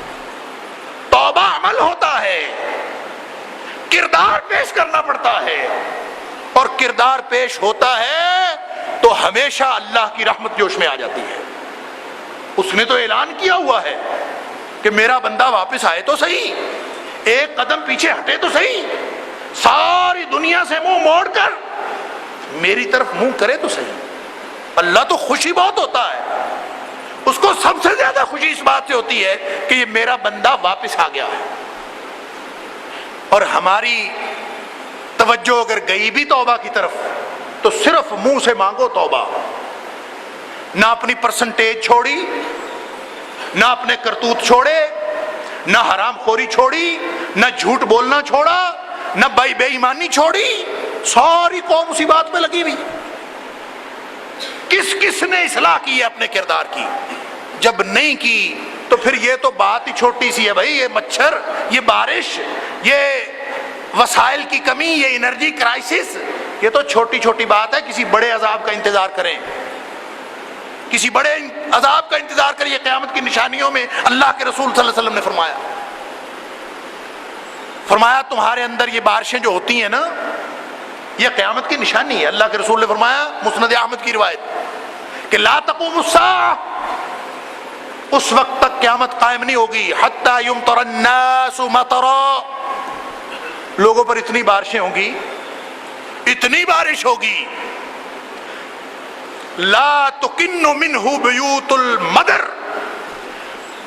توبہ عمل ہوتا ہے، کردار پیش کرنا پڑتا ہے، اور کردار پیش ہوتا ہے تو ہمیشہ اللہ کی رحمت جوش میں آ جاتی ہے. اس نے تو اعلان کیا ہوا ہے کہ میرا بندہ واپس آئے تو صحیح، ایک قدم پیچھے ہٹے تو صحیح، ساری دنیا سے منہ موڑ کر میری طرف منہ کرے تو صحیح. اللہ تو خوشی بہت ہوتا ہے، اس کو سب سے زیادہ خوشی اس بات سے ہوتی ہے کہ یہ میرا بندہ واپس آ گیا ہے. اور ہماری توجہ اگر گئی بھی توبہ کی طرف تو صرف منہ سے مانگو توبہ. نہ اپنی پرسنٹیج چھوڑی، نہ اپنے کرتوت چھوڑے، نہ حرام خوری چھوڑی، نہ جھوٹ بولنا چھوڑا، نہ بے ایمانی چھوڑی. ساری قوم اسی بات پہ لگی ہوئی. کس کس نے اصلاح کی ہے اپنے کردار کی؟ جب نہیں کی تو پھر یہ تو بات ہی چھوٹی سی ہے بھائی. یہ مچھر، یہ بارش، یہ وسائل کی کمی، یہ انرجی کرائسس، یہ تو چھوٹی چھوٹی بات ہے. کسی بڑے عذاب کا انتظار کریں، کسی بڑے عذاب کا انتظار کریے. قیامت کی نشانیوں میں اللہ کے رسول صلی اللہ علیہ وسلم نے فرمایا تمہارے اندر یہ بارشیں جو ہوتی ہیں نا، یہ قیامت کی نشانی ہے. اللہ کے رسول نے فرمایا، مسند احمد کی روایت، کہ لا تقوم الساعہ، اس وقت تک قیامت قائم نہیں ہوگی حتی یمطر الناس مطرا، لوگوں پر اتنی بارشیں ہوں گی، اتنی بارش ہوگی، لا تکن منہ بیوت المدر،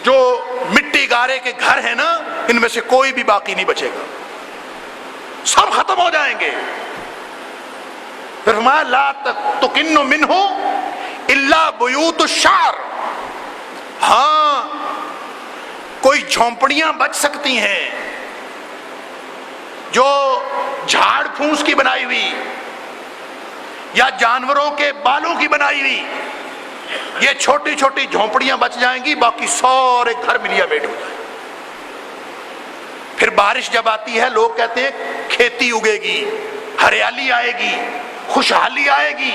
جو مٹی گارے کے گھر ہیں نا، ان میں سے کوئی بھی باقی نہیں بچے گا، سب ختم ہو جائیں گے. پھر فرمایا لا تکن منہ الا بیوت الشعر، ہاں کوئی جھونپڑیاں بچ سکتی ہیں جو جھاڑ پھونس کی بنائی ہوئی یا جانوروں کے بالوں کی بنائی ہوئی، یہ چھوٹی چھوٹی جھونپڑیاں بچ جائیں گی، باقی سارے گھر ملیا بیٹ ہو جائیں۔ پھر بارش جب آتی ہے لوگ کہتے ہیں کھیتی اگے گی، ہریالی آئے گی، خوشحالی آئے گی۔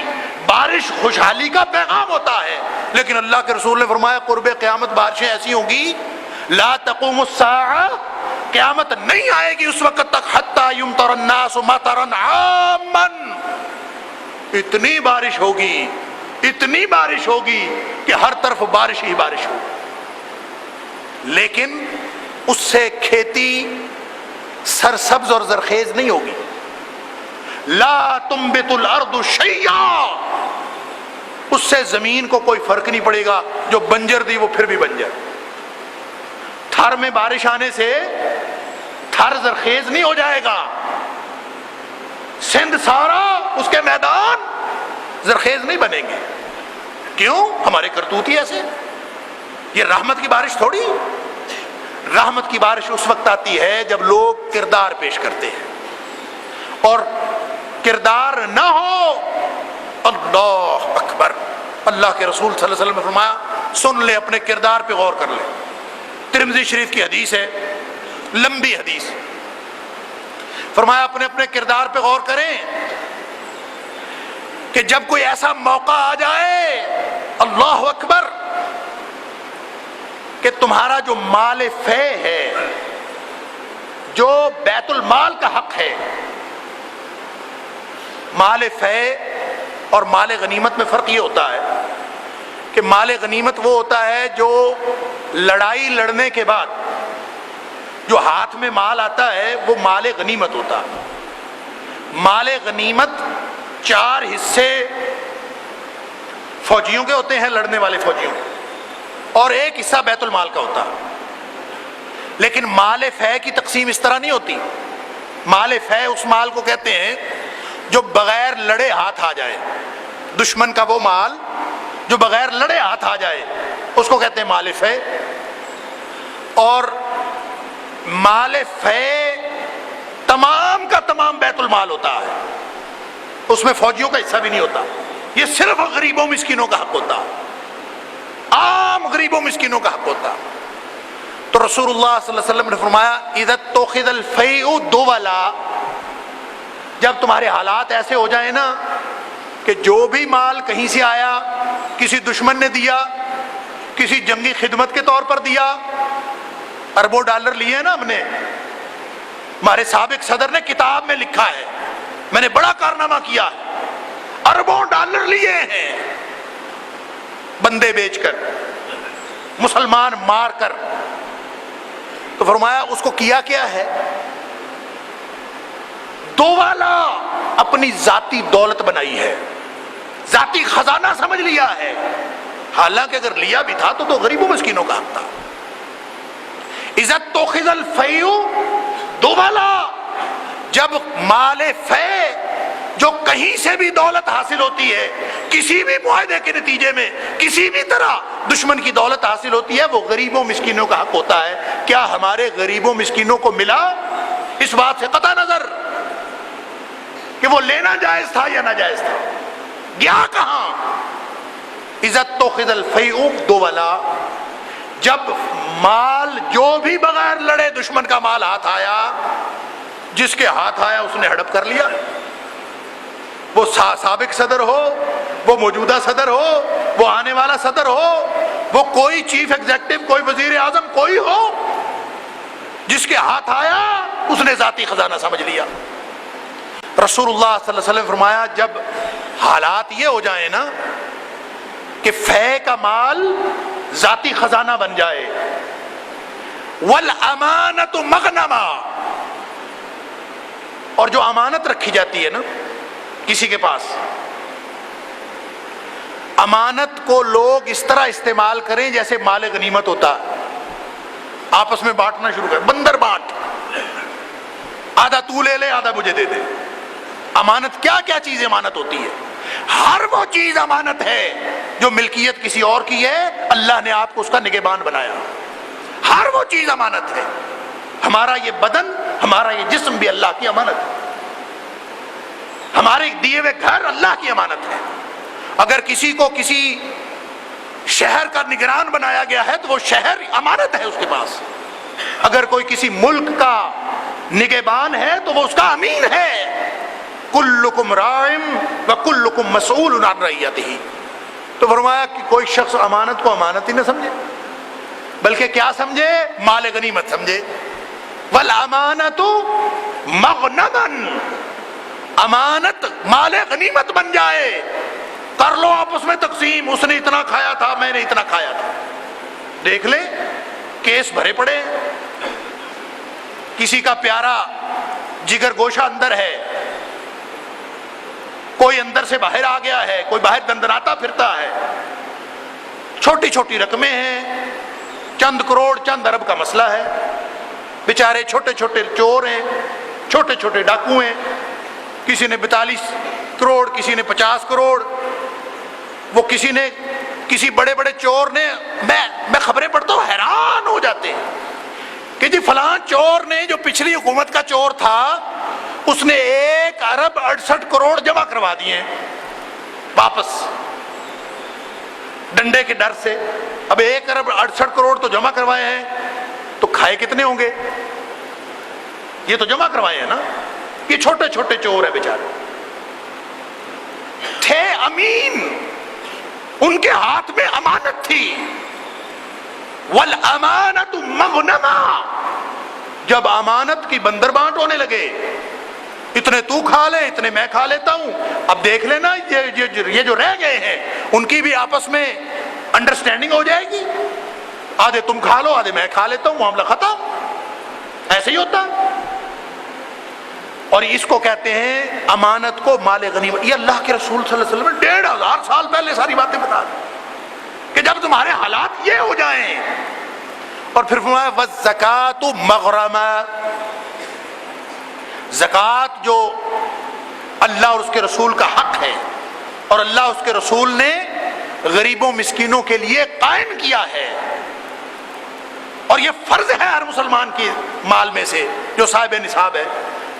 بارش خوشحالی کا پیغام ہوتا ہے، لیکن اللہ کے رسول نے فرمایا قرب قیامت بارشیں ایسی ہوں گی لا تقوم الساعہ، قیامت نہیں آئے گی اس وقت تک حتی یمطر الناس مطرا عاما، اتنی بارش ہوگی، اتنی بارش ہوگی کہ ہر طرف بارش ہی بارش ہوگی، لیکن اس سے کھیتی سرسبز اور زرخیز نہیں ہوگی۔ لا تنبت الارض شیئا، اس سے زمین کو کوئی فرق نہیں پڑے گا، جو بنجر دی وہ پھر بھی بنجر۔ تھر میں بارش آنے سے تھر زرخیز نہیں ہو جائے گا، سندھ سارا اس کے میدان زرخیز نہیں بنیں گے۔ کیوں؟ ہمارے کرتوت ہی ایسے۔ یہ رحمت کی بارش تھوڑی، رحمت کی بارش اس وقت آتی ہے جب لوگ کردار پیش کرتے ہیں، اور کردار نہ ہو، اللہ اکبر، اللہ کے رسول صلی اللہ علیہ وسلم نے فرمایا سن لے، اپنے کردار پہ غور کر لے۔ ترمذی شریف کی حدیث ہے، لمبی حدیث، فرمایا اپنے اپنے کردار پہ غور کریں کہ جب کوئی ایسا موقع آ جائے، اللہ اکبر، کہ تمہارا جو مال فے ہے، جو بیت المال کا حق ہے، مال فے اور مال غنیمت میں فرق یہ ہوتا ہے کہ مال غنیمت وہ ہوتا ہے جو لڑائی لڑنے کے بعد جو ہاتھ میں مال آتا ہے وہ مال غنیمت ہوتا ہے۔ مال غنیمت 4 حصے فوجیوں کے ہوتے ہیں، لڑنے والے فوجیوں کے، اور 1 حصہ بیت المال کا ہوتا ہے۔ لیکن مال فے کی تقسیم اس طرح نہیں ہوتی۔ مال فے اس مال کو کہتے ہیں جو بغیر لڑے ہاتھ آ جائے، دشمن کا وہ مال جو بغیر لڑے ہاتھ آ جائے اس کو کہتے ہیں مال فے۔ اور مال فے تمام کا تمام بیت المال ہوتا ہے، اس میں فوجیوں کا حصہ بھی نہیں ہوتا، یہ صرف غریبوں مسکینوں کا حق ہوتا، عام غریبوں مسکینوں کا حق ہوتا۔ تو رسول اللہ صلی اللہ علیہ وسلم نے فرمایا اذا اتخذ الفیء دولا، جب تمہارے حالات ایسے ہو جائیں نا کہ جو بھی مال کہیں سے آیا، کسی دشمن نے دیا، کسی جنگی خدمت کے طور پر دیا، اربوں ڈالر لیے نا ہم نے، ہمارے سابق صدر نے کتاب میں لکھا ہے میں نے بڑا کارنامہ کیا ہے، اربوں ڈالر لیے ہیں بندے بیچ کر، مسلمان مار کر، تو فرمایا اس کو کیا کیا ہے؟ دو والا اپنی ذاتی دولت بنائی ہے، ذاتی خزانہ سمجھ لیا ہے، حالانکہ اگر لیا بھی تھا تو غریبوں مسکینوں کا حق تھا۔ عزت تو خزل فیو دو والا، جب مال فے جو کہیں سے بھی دولت حاصل ہوتی ہے، کسی بھی معاہدے کے نتیجے میں کسی بھی طرح دشمن کی دولت حاصل ہوتی ہے، وہ غریبوں مسکینوں کا حق ہوتا ہے۔ کیا ہمارے غریبوں مسکینوں کو ملا؟ اس بات سے قطع نظر کہ وہ لینا جائز تھا یا ناجائز تھا، گیا کہاں؟ عزت تو خزل فیء دو والا، جب مال جو بھی بغیر لڑے دشمن کا مال ہاتھ آیا، جس کے ہاتھ آیا اس نے ہڑپ کر لیا، وہ سابق صدر ہو، وہ موجودہ صدر ہو، وہ آنے والا صدر ہو، وہ کوئی چیف ایگزیکٹو، کوئی وزیر اعظم کوئی ہو، جس کے ہاتھ آیا اس نے ذاتی خزانہ سمجھ لیا۔ رسول اللہ صلی اللہ علیہ وسلم فرمایا جب حالات یہ ہو جائیں نا کہ فے کا مال ذاتی خزانہ بن جائے، والامانۃ مغنما، اور جو امانت رکھی جاتی ہے نا کسی کے پاس، امانت کو لوگ اس طرح استعمال کریں جیسے مال غنیمت ہوتا، آپس میں بانٹنا شروع کریں، بندر بانٹ، آدھا تو لے لے آدھا مجھے دے دے۔ امانت کیا کیا چیز امانت ہوتی ہے؟ ہر وہ چیز امانت ہے جو ملکیت کسی اور کی ہے، اللہ نے آپ کو اس کا نگہبان بنایا، ہر وہ چیز امانت ہے۔ ہمارا یہ بدن، ہمارا یہ جسم بھی اللہ کی امانت ہے، ہمارے دیے ہوئے گھر اللہ کی امانت ہے۔ اگر کسی کو کسی شہر کا نگران بنایا گیا ہے تو وہ شہر امانت ہے اس کے پاس. اگر کوئی کسی ملک کا نگہبان ہے تو وہ اس کا امین ہے. کلکم راعٍ وکلکم مسئول عن رعیتہ. تو فرمایا کہ کوئی شخص امانت کو امانت ہی نہ سمجھے بلکہ کیا سمجھے؟ مال غنیمت سمجھے. والامانۃ مغنما، امانت مال غنیمت بن جائے. کر لو آپس میں تقسیم، اس نے اتنا کھایا تھا میں نے اتنا کھایا تھا. دیکھ لیں کیس بھرے پڑے، کسی کا پیارا جگر گوشہ اندر ہے، کوئی اندر سے باہر آ گیا ہے، کوئی باہر دندناتا پھرتا ہے، چھوٹی چھوٹی رقمیں ہیں، چند کروڑ چند ارب کا مسئلہ ہے. بیچارے چھوٹے چھوٹے چور ہیں، چھوٹے چھوٹے ڈاکو ہیں، کسی نے 42 کروڑ، کسی نے 50 کروڑ. وہ کسی بڑے بڑے چور نے، میں خبریں پڑھتا ہوں حیران ہو جاتے ہیں کہ جی فلاں چور نے جو پچھلی حکومت کا چور تھا اس نے 1 ارب 68 کروڑ جمع کروا دیے واپس ڈنڈے کے ڈر سے. اب 1 ارب 68 کروڑ تو جمع کروائے ہیں تو کھائے کتنے ہوں گے؟ یہ تو جمع کروائے ہیں نا. یہ چھوٹے چھوٹے چور ہیں بیچارے، تھے امین، ان کے ہاتھ میں امانت تھی. والامانۃ مغنما، جب امانت کی بندر بانٹ ہونے لگے، اتنے تو کھا لے اتنے میں کھا لیتا ہوں، اب دیکھ لینا یہ جو رہ گئے ہیں ان کی بھی آپس میں انڈرسٹینڈنگ ہو جائے گی، آدھے تم کھا لو آدھے میں کھا لیتا ہوں، معاملہ ختم. ایسے ہی ہوتا. اور اس کو کہتے ہیں امانت کو مال غنیمت. یہ اللہ کے رسول صلی اللہ علیہ وسلم نے 1500 سال پہلے ساری باتیں بتا دی کہ جب تمہارے حالات یہ ہو جائیں. اور پھر فرمایا والزکاۃ مغرمہ، زکوٰۃ جو اللہ اور اس کے رسول کا حق ہے اور اللہ اس کے رسول نے غریبوں مسکینوں کے لیے قائم کیا ہے، اور یہ فرض ہے ہر مسلمان کی مال میں سے جو صاحب نصاب ہے.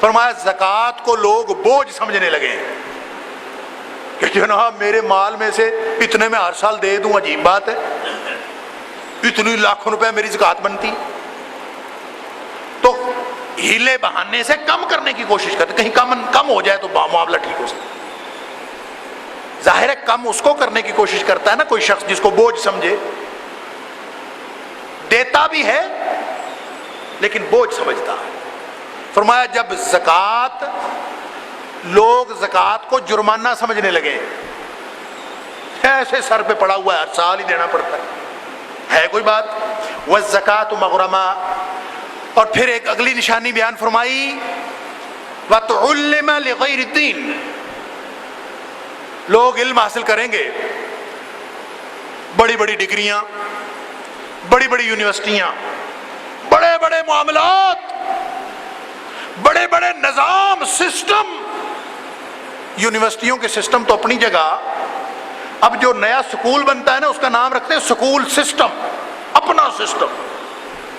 فرمایا زکوٰۃ کو لوگ بوجھ سمجھنے لگے کہ جناب میرے مال میں سے اتنے میں ہر سال دے دوں، عجیب بات ہے، اتنی لاکھوں روپے میری زکوٰۃ بنتی. تو ہیلے بہانے سے کم کرنے کی کوشش کرتے، کہیں کم ہو جائے تو معاملہ ٹھیک ہو سکتا. ظاہر ہے کم اس کو کرنے کی کوشش کرتا ہے نا کوئی شخص جس کو بوجھ سمجھے، دیتا بھی ہے لیکن بوجھ سمجھتا ہے. فرمایا جب زکوٰۃ، لوگ زکوٰۃ کو جرمانہ سمجھنے لگے، ایسے سر پہ پڑا ہوا ہے ہر سال ہی دینا پڑتا ہے کوئی بات. والزکاۃ مغرمہ. اور پھر ایک اگلی نشانی بیان فرمائی وتعلم لغیر الدین، لوگ علم حاصل کریں گے، بڑی بڑی ڈگریاں، بڑی بڑی یونیورسٹیاں، بڑے بڑے معاملات، بڑے بڑے نظام، سسٹم. یونیورسٹیوں کے سسٹم تو اپنی جگہ، اب جو نیا سکول بنتا ہے نا اس کا نام رکھتے ہیں سکول سسٹم، اپنا سسٹم،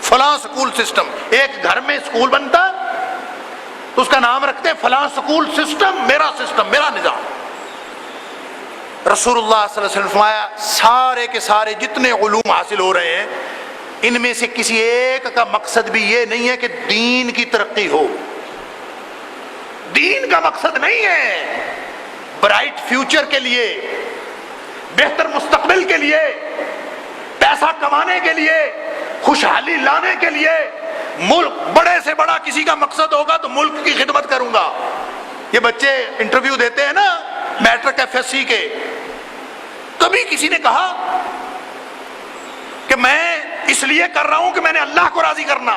فلاں سکول سسٹم. ایک گھر میں سکول بنتا تو اس کا نام رکھتے ہیں فلاں سکول سسٹم، میرا نظام. رسول اللہ صلی اللہ علیہ وسلم فرمایا سارے کے سارے جتنے علوم حاصل ہو رہے ہیں ان میں سے کسی ایک کا مقصد بھی یہ نہیں ہے کہ دین کی ترقی ہو. دین کا مقصد نہیں ہے برائٹ فیوچر کے لیے، بہتر مستقبل کے لیے، پیسہ کمانے کے لیے، خوشحالی لانے کے لیے. ملک بڑے سے بڑا کسی کا مقصد ہوگا تو ملک کی خدمت کروں گا. یہ بچے انٹرویو دیتے ہیں نا میٹرک FSC کے، کبھی کسی نے کہا کہ میں اس لیے کر رہا ہوں کہ میں نے اللہ کو راضی کرنا؟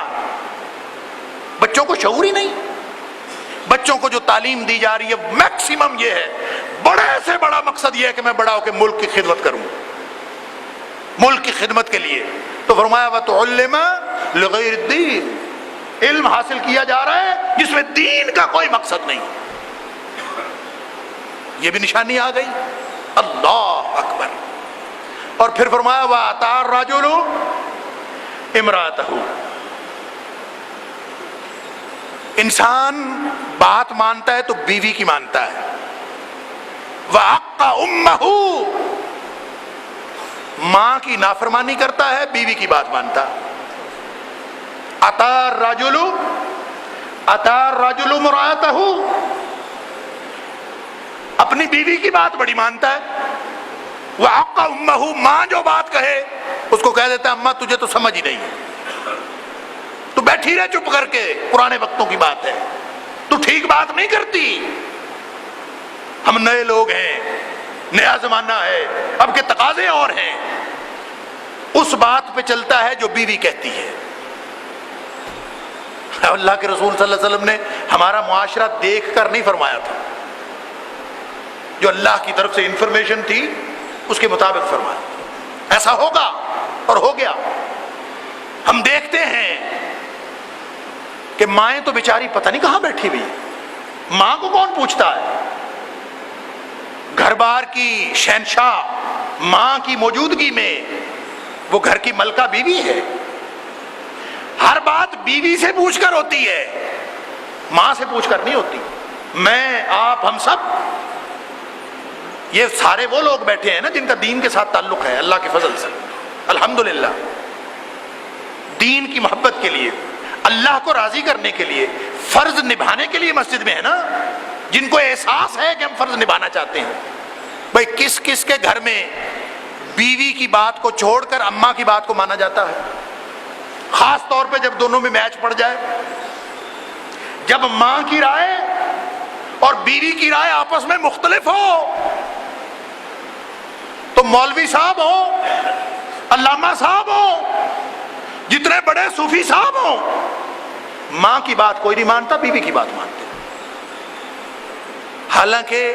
بچوں کو شعور ہی نہیں. بچوں کو جو تعلیم دی جا رہی ہے میکسیمم یہ ہے، بڑے سے بڑا مقصد یہ ہے کہ میں بڑا ہو کے ملک کی خدمت کروں، ملک کی خدمت کے لیے. تو فرمایا وتعلم لغیر الدین، علم حاصل کیا جا رہا ہے جس میں دین کا کوئی مقصد نہیں. یہ بھی نشانی آ گئی. اللہ اکبر. اور پھر فرمایا وَأَطَاعَ الرَّجُلُ امرأته، انسان بات مانتا ہے تو بیوی کی مانتا ہے. وَحَقَّ أُمَّهُ، ماں کی نافرمانی کرتا ہے، بیوی کی بات مانتا. اطاع الرجل امرأتہ، اپنی بیوی کی بات بڑی مانتا ہے. وعق امہ، ماں جو بات کہے اس کو کہہ دیتا ہے اماں تجھے تو سمجھ ہی نہیں ہے، تو بیٹھی رہ چپ کر کے، پرانے وقتوں کی بات ہے، تو ٹھیک بات نہیں کرتی. ہم نئے لوگ ہیں، نیا زمانہ ہے، اب کے تقاضے اور ہیں. اس بات پہ چلتا ہے جو بیوی کہتی ہے. اللہ کے رسول صلی اللہ علیہ وسلم نے ہمارا معاشرہ دیکھ کر نہیں فرمایا تھا، جو اللہ کی طرف سے انفارمیشن تھی اس کے مطابق فرمایا. ایسا ہوگا اور ہو گیا. ہم دیکھتے ہیں کہ مائیں تو بیچاری پتہ نہیں کہاں بیٹھی ہوئی، ماں کو کون پوچھتا ہے. گھر بار کی شہنشاہ ماں کی موجودگی میں وہ گھر کی ملکہ بیوی ہے. ہر بات بیوی سے پوچھ کر ہوتی ہے، ماں سے پوچھ کر نہیں ہوتی. میں، آپ، ہم سب، یہ سارے وہ لوگ بیٹھے ہیں نا جن کا دین کے ساتھ تعلق ہے اللہ کے فضل سے، الحمدللہ. دین کی محبت کے لیے، اللہ کو راضی کرنے کے لیے، فرض نبھانے کے لیے مسجد میں ہے نا، جن کو احساس ہے کہ ہم فرض نبھانا چاہتے ہیں. بھائی کس کس کے گھر میں بیوی کی بات کو چھوڑ کر اماں کی بات کو مانا جاتا ہے؟ خاص طور پہ جب دونوں میں میچ پڑ جائے، جب ماں کی رائے اور بیوی کی رائے آپس میں مختلف ہو، تو مولوی صاحب ہو، علامہ صاحب ہو، جتنے بڑے صوفی صاحب ہوں، ماں کی بات کوئی نہیں مانتا، بیوی کی بات مانتے. حالانکہ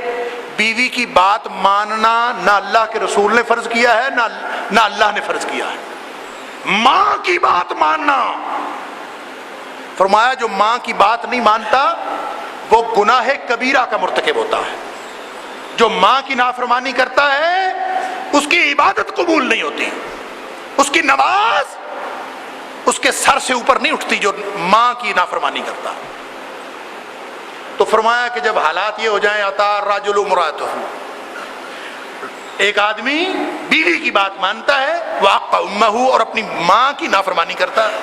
بیوی کی بات ماننا نہ اللہ کے رسول نے فرض کیا ہے نہ اللہ نے فرض کیا ہے. ماں کی بات ماننا، فرمایا جو ماں کی بات نہیں مانتا وہ گناہ کبیرہ کا مرتکب ہوتا ہے. جو ماں کی نافرمانی کرتا ہے اس کی عبادت قبول نہیں ہوتی، اس کی نماز اس کے سر سے اوپر نہیں اٹھتی جو ماں کی نافرمانی کرتا. تو فرمایا کہ جب حالات یہ ہو جائیں، اطاع الرجل امرأتہ، ایک آدمی بیوی کی بات مانتا ہے، وعق امہ، اور اپنی ماں کی نافرمانی کرتا ہے.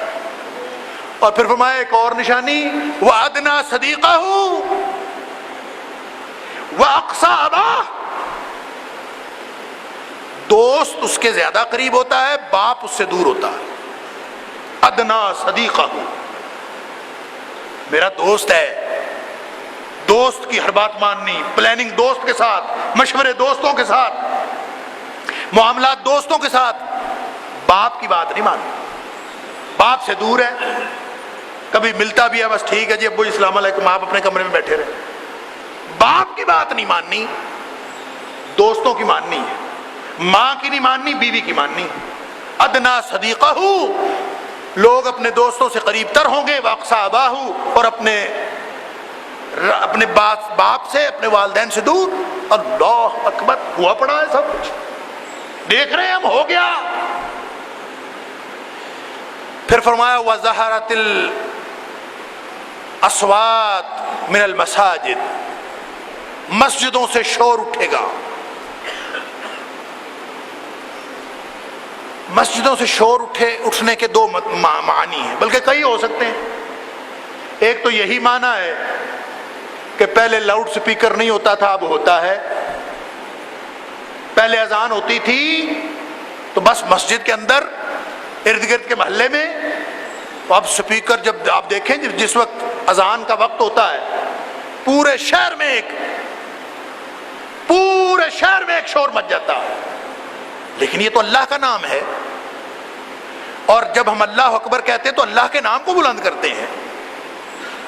اور پھر فرمایا ایک اور نشانی، وَأَدْنَى صَدِيقَهُ وَأَقْصَى أَبَاهُ، دوست اس کے زیادہ قریب ہوتا ہے، باپ اس سے دور ہوتا ہے. ادنا صدیقہ، میرا دوست ہے، دوست کی ہر بات ماننی، پلاننگ دوست کے ساتھ، مشورے دوستوں کے ساتھ، معاملات دوستوں کے ساتھ. باپ کی بات نہیں ماننی، باپ سے دور ہے، کبھی ملتا بھی ہے بس ٹھیک ہے جی ابو السلام علیکم، آپ اپنے کمرے میں بیٹھے رہے. باپ کی بات نہیں ماننی، دوستوں کی ماننی ہے. ماں کی نہیں ماننی، بیوی کی ماننی. ادنا صدیقہ، لوگ اپنے دوستوں سے قریب تر ہوں گے، واقصا اباہ، اور اپنے باپ سے، اپنے والدین سے دور. اللہ اکبر، ہوا پڑا ہے سب کچھ، دیکھ رہے ہیں ہم، ہو گیا. پھر فرمایا وَظَهَرَتِ الْأَصْوَاتُ مِنَ الْمَسَاجِدِ، مسجدوں سے شور اٹھے گا. مسجدوں سے شور اٹھنے کے دو معنی ہیں، بلکہ کئی ہو سکتے ہیں. ایک تو یہی معنی ہے کہ پہلے لاؤڈ سپیکر نہیں ہوتا تھا، اب ہوتا ہے. پہلے اذان ہوتی تھی تو بس مسجد کے اندر، ارد گرد کے محلے میں، تو اب سپیکر جب آپ دیکھیں جس وقت اذان کا وقت ہوتا ہے، پورے شہر میں ایک شور مچ جاتا ہے. لیکن یہ تو اللہ کا نام ہے، اور جب ہم اللہ اکبر کہتے ہیں تو اللہ کے نام کو بلند کرتے ہیں.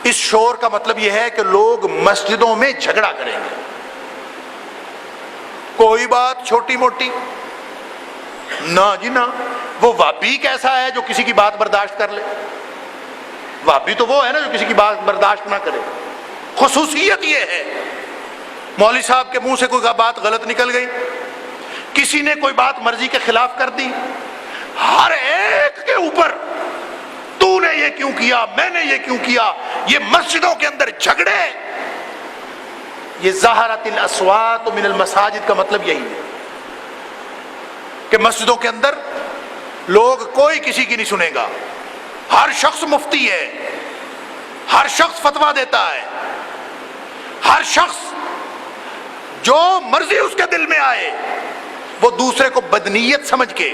اس شور کا مطلب یہ ہے کہ لوگ مسجدوں میں جھگڑا کریں گے، کوئی بات چھوٹی موٹی نہ جی نہ. وہ وہابی کیسا ہے جو کسی کی بات برداشت کر لے؟ وہابی تو وہ ہے نا جو کسی کی بات برداشت نہ کرے. خصوصیت یہ ہے، مولوی صاحب کے منہ سے کوئی بات غلط نکل گئی، کسی نے کوئی بات مرضی کے خلاف کر دی، ہر ایک کے اوپر تو نے یہ کیوں کیا، میں نے یہ کیوں کیا. یہ مسجدوں کے اندر جھگڑے، یہ ظہرت الاصوات من المساجد کا مطلب یہی ہے کہ مسجدوں کے اندر لوگ کوئی کسی کی نہیں سنے گا، ہر شخص مفتی ہے، ہر شخص فتویٰ دیتا ہے، ہر شخص جو مرضی اس کے دل میں آئے وہ دوسرے کو بدنیت سمجھ کے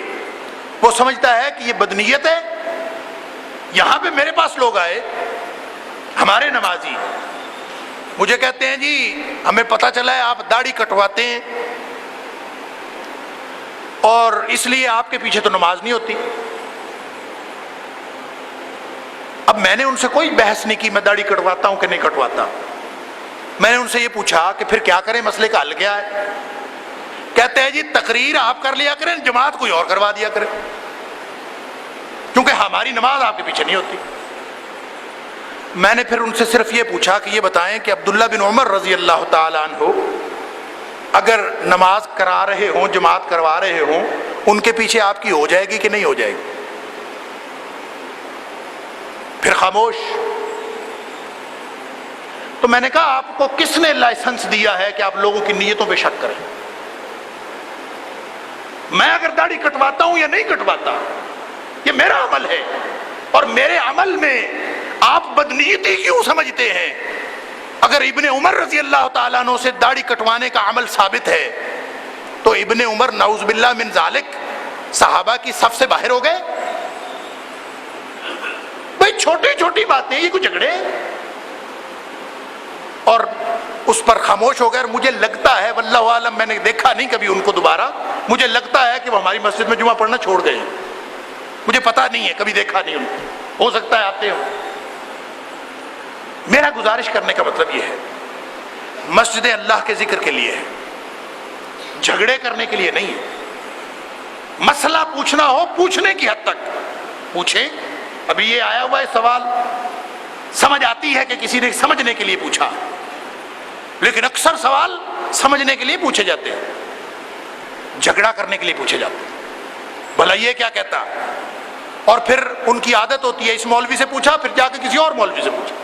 وہ سمجھتا ہے کہ یہ بدنیت ہے۔ یہاں پہ میرے پاس لوگ آئے ہمارے نمازی، مجھے کہتے ہیں جی ہمیں پتہ چلا ہے آپ داڑھی کٹواتے ہیں اور اس لیے آپ کے پیچھے تو نماز نہیں ہوتی۔ اب میں نے ان سے کوئی بحث نہیں کی میں داڑھی کٹواتا ہوں کہ نہیں کٹواتا، میں نے ان سے یہ پوچھا کہ پھر کیا کریں، مسئلے کا حل کیا ہے؟ کہتے ہیں جی تقریر آپ کر لیا کریں، جماعت کوئی اور کروا دیا کرے، کیونکہ ہماری نماز آپ کے پیچھے نہیں ہوتی۔ میں نے پھر ان سے صرف یہ پوچھا کہ یہ بتائیں کہ عبداللہ بن عمر رضی اللہ تعالیٰ عنہ اگر نماز کرا رہے ہوں، جماعت کروا رہے ہوں، ان کے پیچھے آپ کی ہو جائے گی کہ نہیں ہو جائے گی؟ پھر خاموش۔ تو میں نے کہا آپ کو کس نے لائسنس دیا ہے کہ آپ لوگوں کی نیتوں پہ شک کریں؟ میں اگر داڑھی کٹواتا ہوں یا نہیں کٹواتا یہ میرا عمل ہے، اور میرے عمل میں آپ بدنیتی کیوں سمجھتے ہیں؟ اگر ابن عمر رضی اللہ تعالیٰ عنہ سے داڑھی کٹوانے کا عمل ثابت ہے تو ابن عمر نعوذ باللہ من ذالک صحابہ کی صف سے باہر ہو گئے؟ بھئی چھوٹی چھوٹی باتیں، یہ کچھ جھگڑے، اور اس پر خاموش ہو گئے۔ اور مجھے لگتا ہے واللہ عالم، میں نے دیکھا نہیں کبھی ان کو دوبارہ، مجھے لگتا ہے کہ وہ ہماری مسجد میں جمعہ پڑھنا چھوڑ گئے، مجھے پتہ نہیں ہے، کبھی دیکھا نہیں ان کو، ہو سکتا ہے آتے ہو۔ میرا گزارش کرنے کا مطلب یہ ہے مسجد اللہ کے ذکر کے لیے ہے، جھگڑے کرنے کے لیے نہیں ہے۔ مسئلہ پوچھنا ہو پوچھنے کی حد تک پوچھیں۔ ابھی یہ آیا ہوا ہے سوال، سمجھ آتی ہے کہ کسی نے سمجھنے کے لیے پوچھا، لیکن اکثر سوال سمجھنے کے لیے پوچھے جاتے ہیں، جھگڑا کرنے کے لیے پوچھے جاتے ہیں، بھلا یہ کیا کہتا، اور پھر ان کی عادت ہوتی ہے اس مولوی سے پوچھا، پھر جا کے کسی اور مولوی سے پوچھا،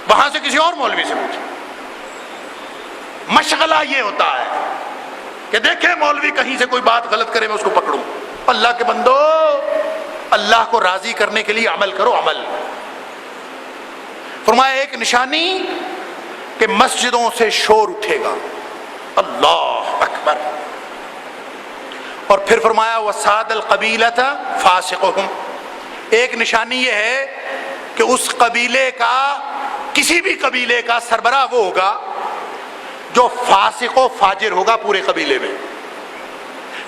وہاں سے کسی اور مولوی سے پوچھا۔ مشغلہ یہ ہوتا ہے کہ دیکھیں مولوی کہیں سے کوئی بات غلط کرے میں اس کو پکڑوں۔ اللہ کے بندو، اللہ کو راضی کرنے کے لیے عمل کرو، عمل۔ فرمایا ایک نشانی کہ مسجدوں سے شور اٹھے گا، اللہ اکبر، اور پھر فرمایا وَسَادَ الْقَبِيلَةَ فَاسِقُهُمْ، ایک نشانی یہ ہے کہ اس قبیلے کا، کسی بھی قبیلے کا سربراہ وہ ہوگا جو فاسق و فاجر ہوگا پورے قبیلے میں،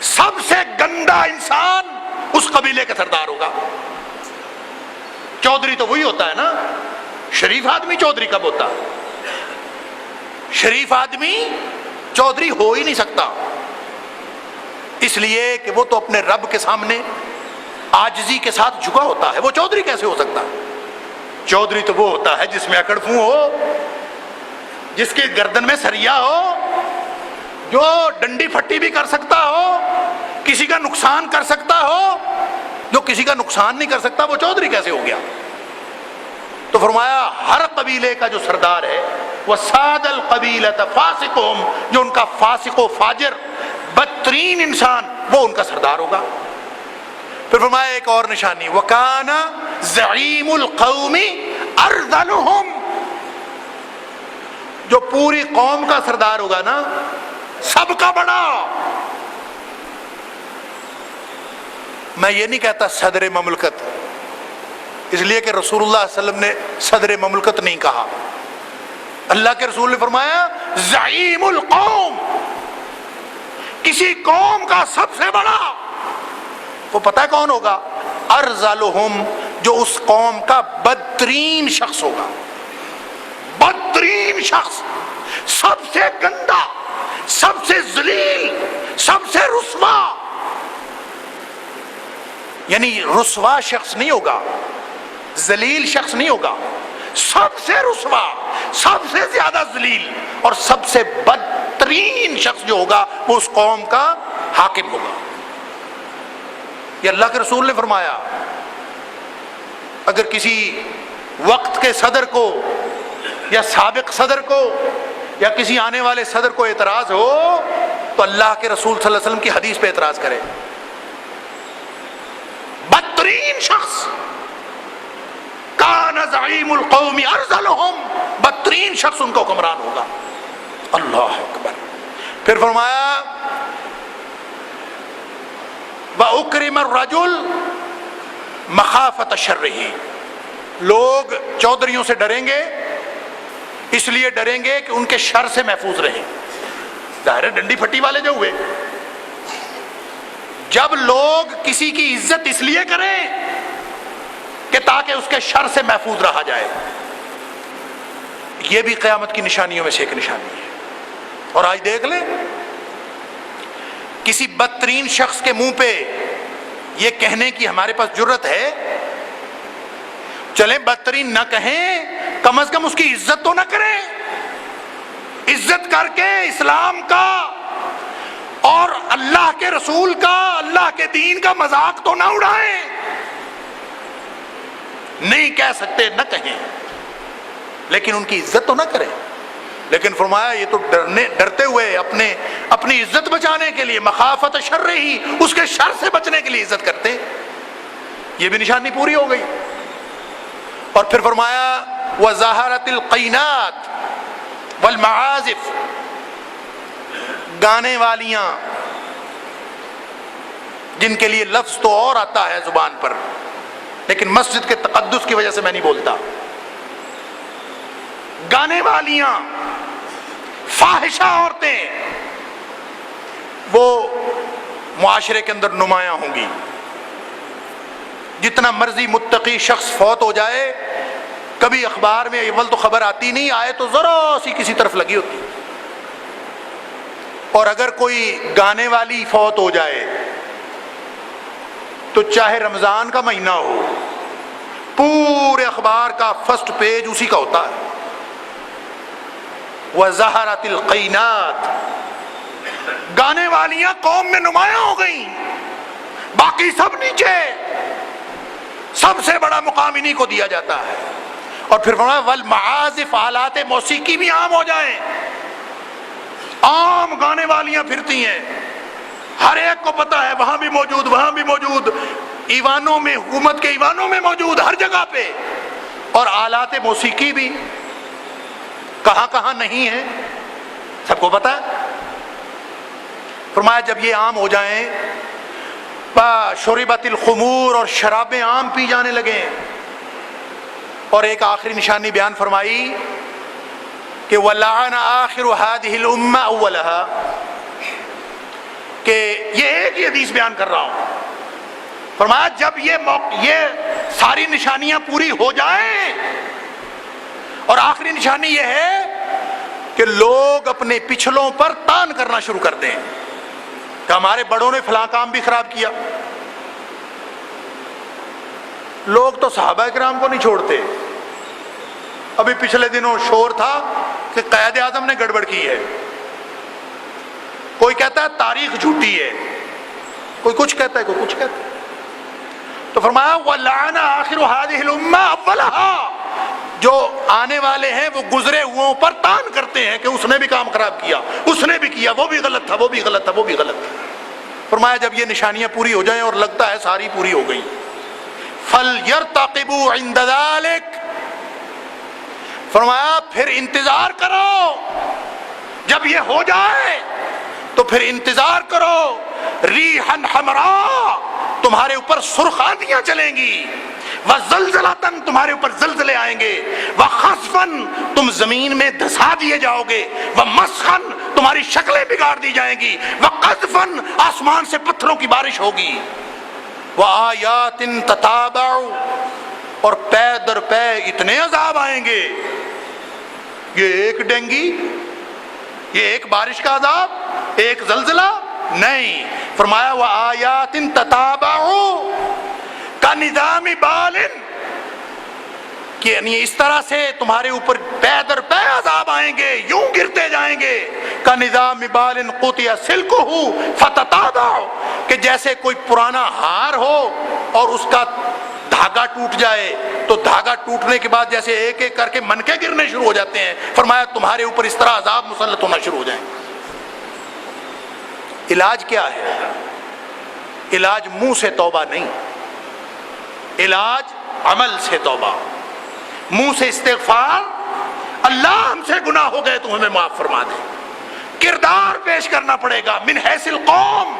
سب سے گندا انسان اس قبیلے کا سردار ہوگا۔ چودھری تو وہی ہوتا ہے نا، شریف آدمی چودھری کب ہوتا؟ شریف آدمی چودھری ہو ہی نہیں سکتا، اس لیے کہ وہ تو اپنے رب کے سامنے عاجزی کے ساتھ جھکا ہوتا ہے، وہ چودھری کیسے ہو سکتا؟ چودھری تو وہ ہوتا ہے جس میں اکڑفوں ہو، جس کے گردن میں سریا ہو، جو ڈنڈی پھٹی بھی کر سکتا ہو، کسی کا نقصان کر سکتا ہو۔ جو کسی کا نقصان نہیں کر سکتا وہ چودھری کیسے ہو گیا؟ تو فرمایا ہر قبیلے کا جو سردار ہے وہ ساد القبیلۃ فاسقہم، جو ان کا فاسق و فاجر بدترین انسان وہ ان کا سردار ہوگا۔ پھر فرمایا ایک اور نشانی وکان زعیم القوم ارذلہم، جو پوری قوم کا سردار ہوگا نا، سب کا بڑا۔ میں یہ نہیں کہتا صدر مملکت، اس لیے کہ رسول اللہ صلی اللہ علیہ وسلم نے صدر مملکت نہیں کہا، اللہ کے رسول نے فرمایا زعیم القوم، کسی قوم کا سب سے بڑا، وہ پتہ ہے کون ہوگا؟ ارذلہم، جو اس قوم کا بدترین شخص ہوگا، بدترین شخص، سب سے گندا، سب سے ذلیل، سب سے رسوا، یعنی رسوا شخص نہیں ہوگا، ذلیل شخص نہیں ہوگا، سب سے رسوا، سب سے زیادہ ذلیل اور سب سے بدترین شخص جو ہوگا وہ اس قوم کا حاکم ہوگا۔ یہ اللہ کے رسول نے فرمایا۔ اگر کسی وقت کے صدر کو یا سابق صدر کو یا کسی آنے والے صدر کو اعتراض ہو تو اللہ کے رسول صلی اللہ علیہ وسلم کی حدیث پہ اعتراض کرے، کان زعیم القوم ارذلہم، بدترین شخص ان کا حکمران ہوگا۔ اللہ اکبر۔ پھر فرمایا وَأُكْرِمَ الرَّجُلُ مَخَافَةَ شَرِّهِ، لوگ چودھریوں سے ڈریں گے، اس لیے ڈریں گے کہ ان کے شر سے محفوظ رہیں۔ ظاہر ہے ڈنڈی پھٹی والے جو ہوئے، جب لوگ کسی کی عزت اس لیے کریں کہ تاکہ اس کے شر سے محفوظ رہا جائے، یہ بھی قیامت کی نشانیوں میں سے ایک نشانی ہے۔ اور آج دیکھ لیں کسی بدترین شخص کے منہ پہ یہ کہنے کی ہمارے پاس جرت ہے، چلیں بدترین نہ کہیں، کم از کم اس کی عزت تو نہ کریں، عزت کر کے اسلام کا اور اللہ کے رسول کا، اللہ کے دین کا مذاق تو نہ اڑائیں۔ نہیں کہہ سکتے نہ کہیں، لیکن ان کی عزت تو نہ کریں۔ لیکن فرمایا یہ تو ڈرتے ہوئے اپنی عزت بچانے کے لیے، مخافت شر ہی، اس کے شر سے بچنے کے لیے عزت کرتے، یہ بھی نشانی پوری ہو گئی۔ اور پھر فرمایا وَظَهَرَتِ الْقَيْنَاتِ وَالْمَعَازِفِ، گانے والیاں جن کے لیے لفظ تو اور آتا ہے زبان پر، لیکن مسجد کے تقدس کی وجہ سے میں نہیں بولتا، گانے والیاں، فاحشہ عورتیں، وہ معاشرے کے اندر نمایاں ہوں گی۔ جتنا مرضی متقی شخص فوت ہو جائے، کبھی اخبار میں اول تو خبر آتی نہیں، آئے تو ذرا سی کسی طرف لگی ہوتی، اور اگر کوئی گانے والی فوت ہو جائے تو چاہے رمضان کا مہینہ ہو، پورے اخبار کا فرسٹ پیج اسی کا ہوتا ہے۔ وَظَهَرَتِ الْقَيْنَاتِ، گانے والیاں قوم میں نمایاں ہو گئیں، باقی سب نیچے، سب سے بڑا مقام انہی کو دیا جاتا ہے۔ اور پھر فرمایا وَالْمَعَازِفِ، آلات موسیقی بھی عام ہو جائیں، عام گانے والیاں پھرتی ہیں، ہر ایک کو پتا ہے، وہاں بھی موجود، وہاں بھی موجود، ایوانوں میں، حکومت کے ایوانوں میں موجود، ہر جگہ پہ، اور آلات موسیقی بھی کہاں کہاں نہیں ہیں، سب کو پتا ہے۔ فرمایا جب یہ عام ہو جائیں، شربت الخمور، اور شرابیں عام پی جانے لگیں۔ اور ایک آخری نشانی بیان فرمائی کہ وَلَعَنَ آخِرُ هَذِهِ الْأُمَّةِ أَوَّلَهَا، کہ یہ ایک ہی حدیث بیان کر رہا ہوں، فرمایا جب یہ ساری نشانیاں پوری ہو جائیں، اور آخری نشانی یہ ہے کہ لوگ اپنے پچھلوں پر تان کرنا شروع کر دیں کہ ہمارے بڑوں نے فلاں کام بھی خراب کیا۔ لوگ تو صحابہ کرام کو نہیں چھوڑتے۔ ابھی پچھلے دنوں شور تھا کہ قائد اعظم نے گڑبڑ کی ہے، کوئی کہتا ہے تاریخ جھوٹی ہے، کوئی کچھ کہتا ہے، کوئی کچھ کہتا ہے۔ تو فرمایا وَلَعَنَ آخِرُ هَذِهِ الْأُمَّةِ أَوَّلَهَا، جو آنے والے ہیں وہ گزرے ہوئوں پر تان کرتے ہیں کہ اس نے بھی کام خراب کیا، اس نے بھی کیا، وہ بھی غلط تھا، وہ بھی غلط تھا، وہ بھی غلط تھا۔ فرمایا جب یہ نشانیاں پوری ہو جائیں، اور لگتا ہے ساری پوری ہو گئی، فَلْيَرْتَقِبُوا عِنْدَ ذَلِكَ، فرمایا پھر انتظار کرو، جب یہ ہو جائے تو پھر انتظار کرو، ریحًا حمراء، تمہارے اوپر سرخ آندیاں چلیں گی، وَزَلْزَلَةً، تمہارے اوپر زلزلے آئیں گے، وَخَسْفًا، تم زمین میں دھسا دیے جاؤ گے، وَمَسْخًا، تمہاری شکلیں بگاڑ دی جائیں گی، وَقَذْفًا، آسمان سے پتھروں کی بارش ہوگی، وَآيَاتٍ تَتَابَعُ، اور پے در پے اتنے عذاب آئیں گے، یہ ایک ڈینگی، یہ ایک بارش کا عذاب، ایک زلزلہ نہیں۔ فرمایا وَآيَاتٍ تَتَابَعُ کَنِظَامِ بَالٍ، کہ یعنی اس طرح سے تمہارے اوپر پے در پے عذاب آئیں گے، یوں گرتے جائیں گے، کَنِظَامِ بَالٍ قُطِعَ سِلْكُهُ فَتَتَابَعُ، کہ جیسے کوئی پرانا ہار ہو اور اس کا دھاگا ٹوٹ جائے تو دھاگا ٹوٹنے کے بعد جیسے ایک ایک کر کے منکے گرنے شروع ہو جاتے ہیں، فرمایا تمہارے اوپر اس طرح عذاب مسلط ہونا شروع ہو جائیں۔ علاج کیا ہے؟ علاج منہ سے توبہ نہیں، علاج عمل سے توبہ، منہ سے استغفار، اللہ ہم سے گناہ ہو گئے تو ہمیں معاف فرما دے۔ کردار پیش کرنا پڑے گا، من حیث القوم،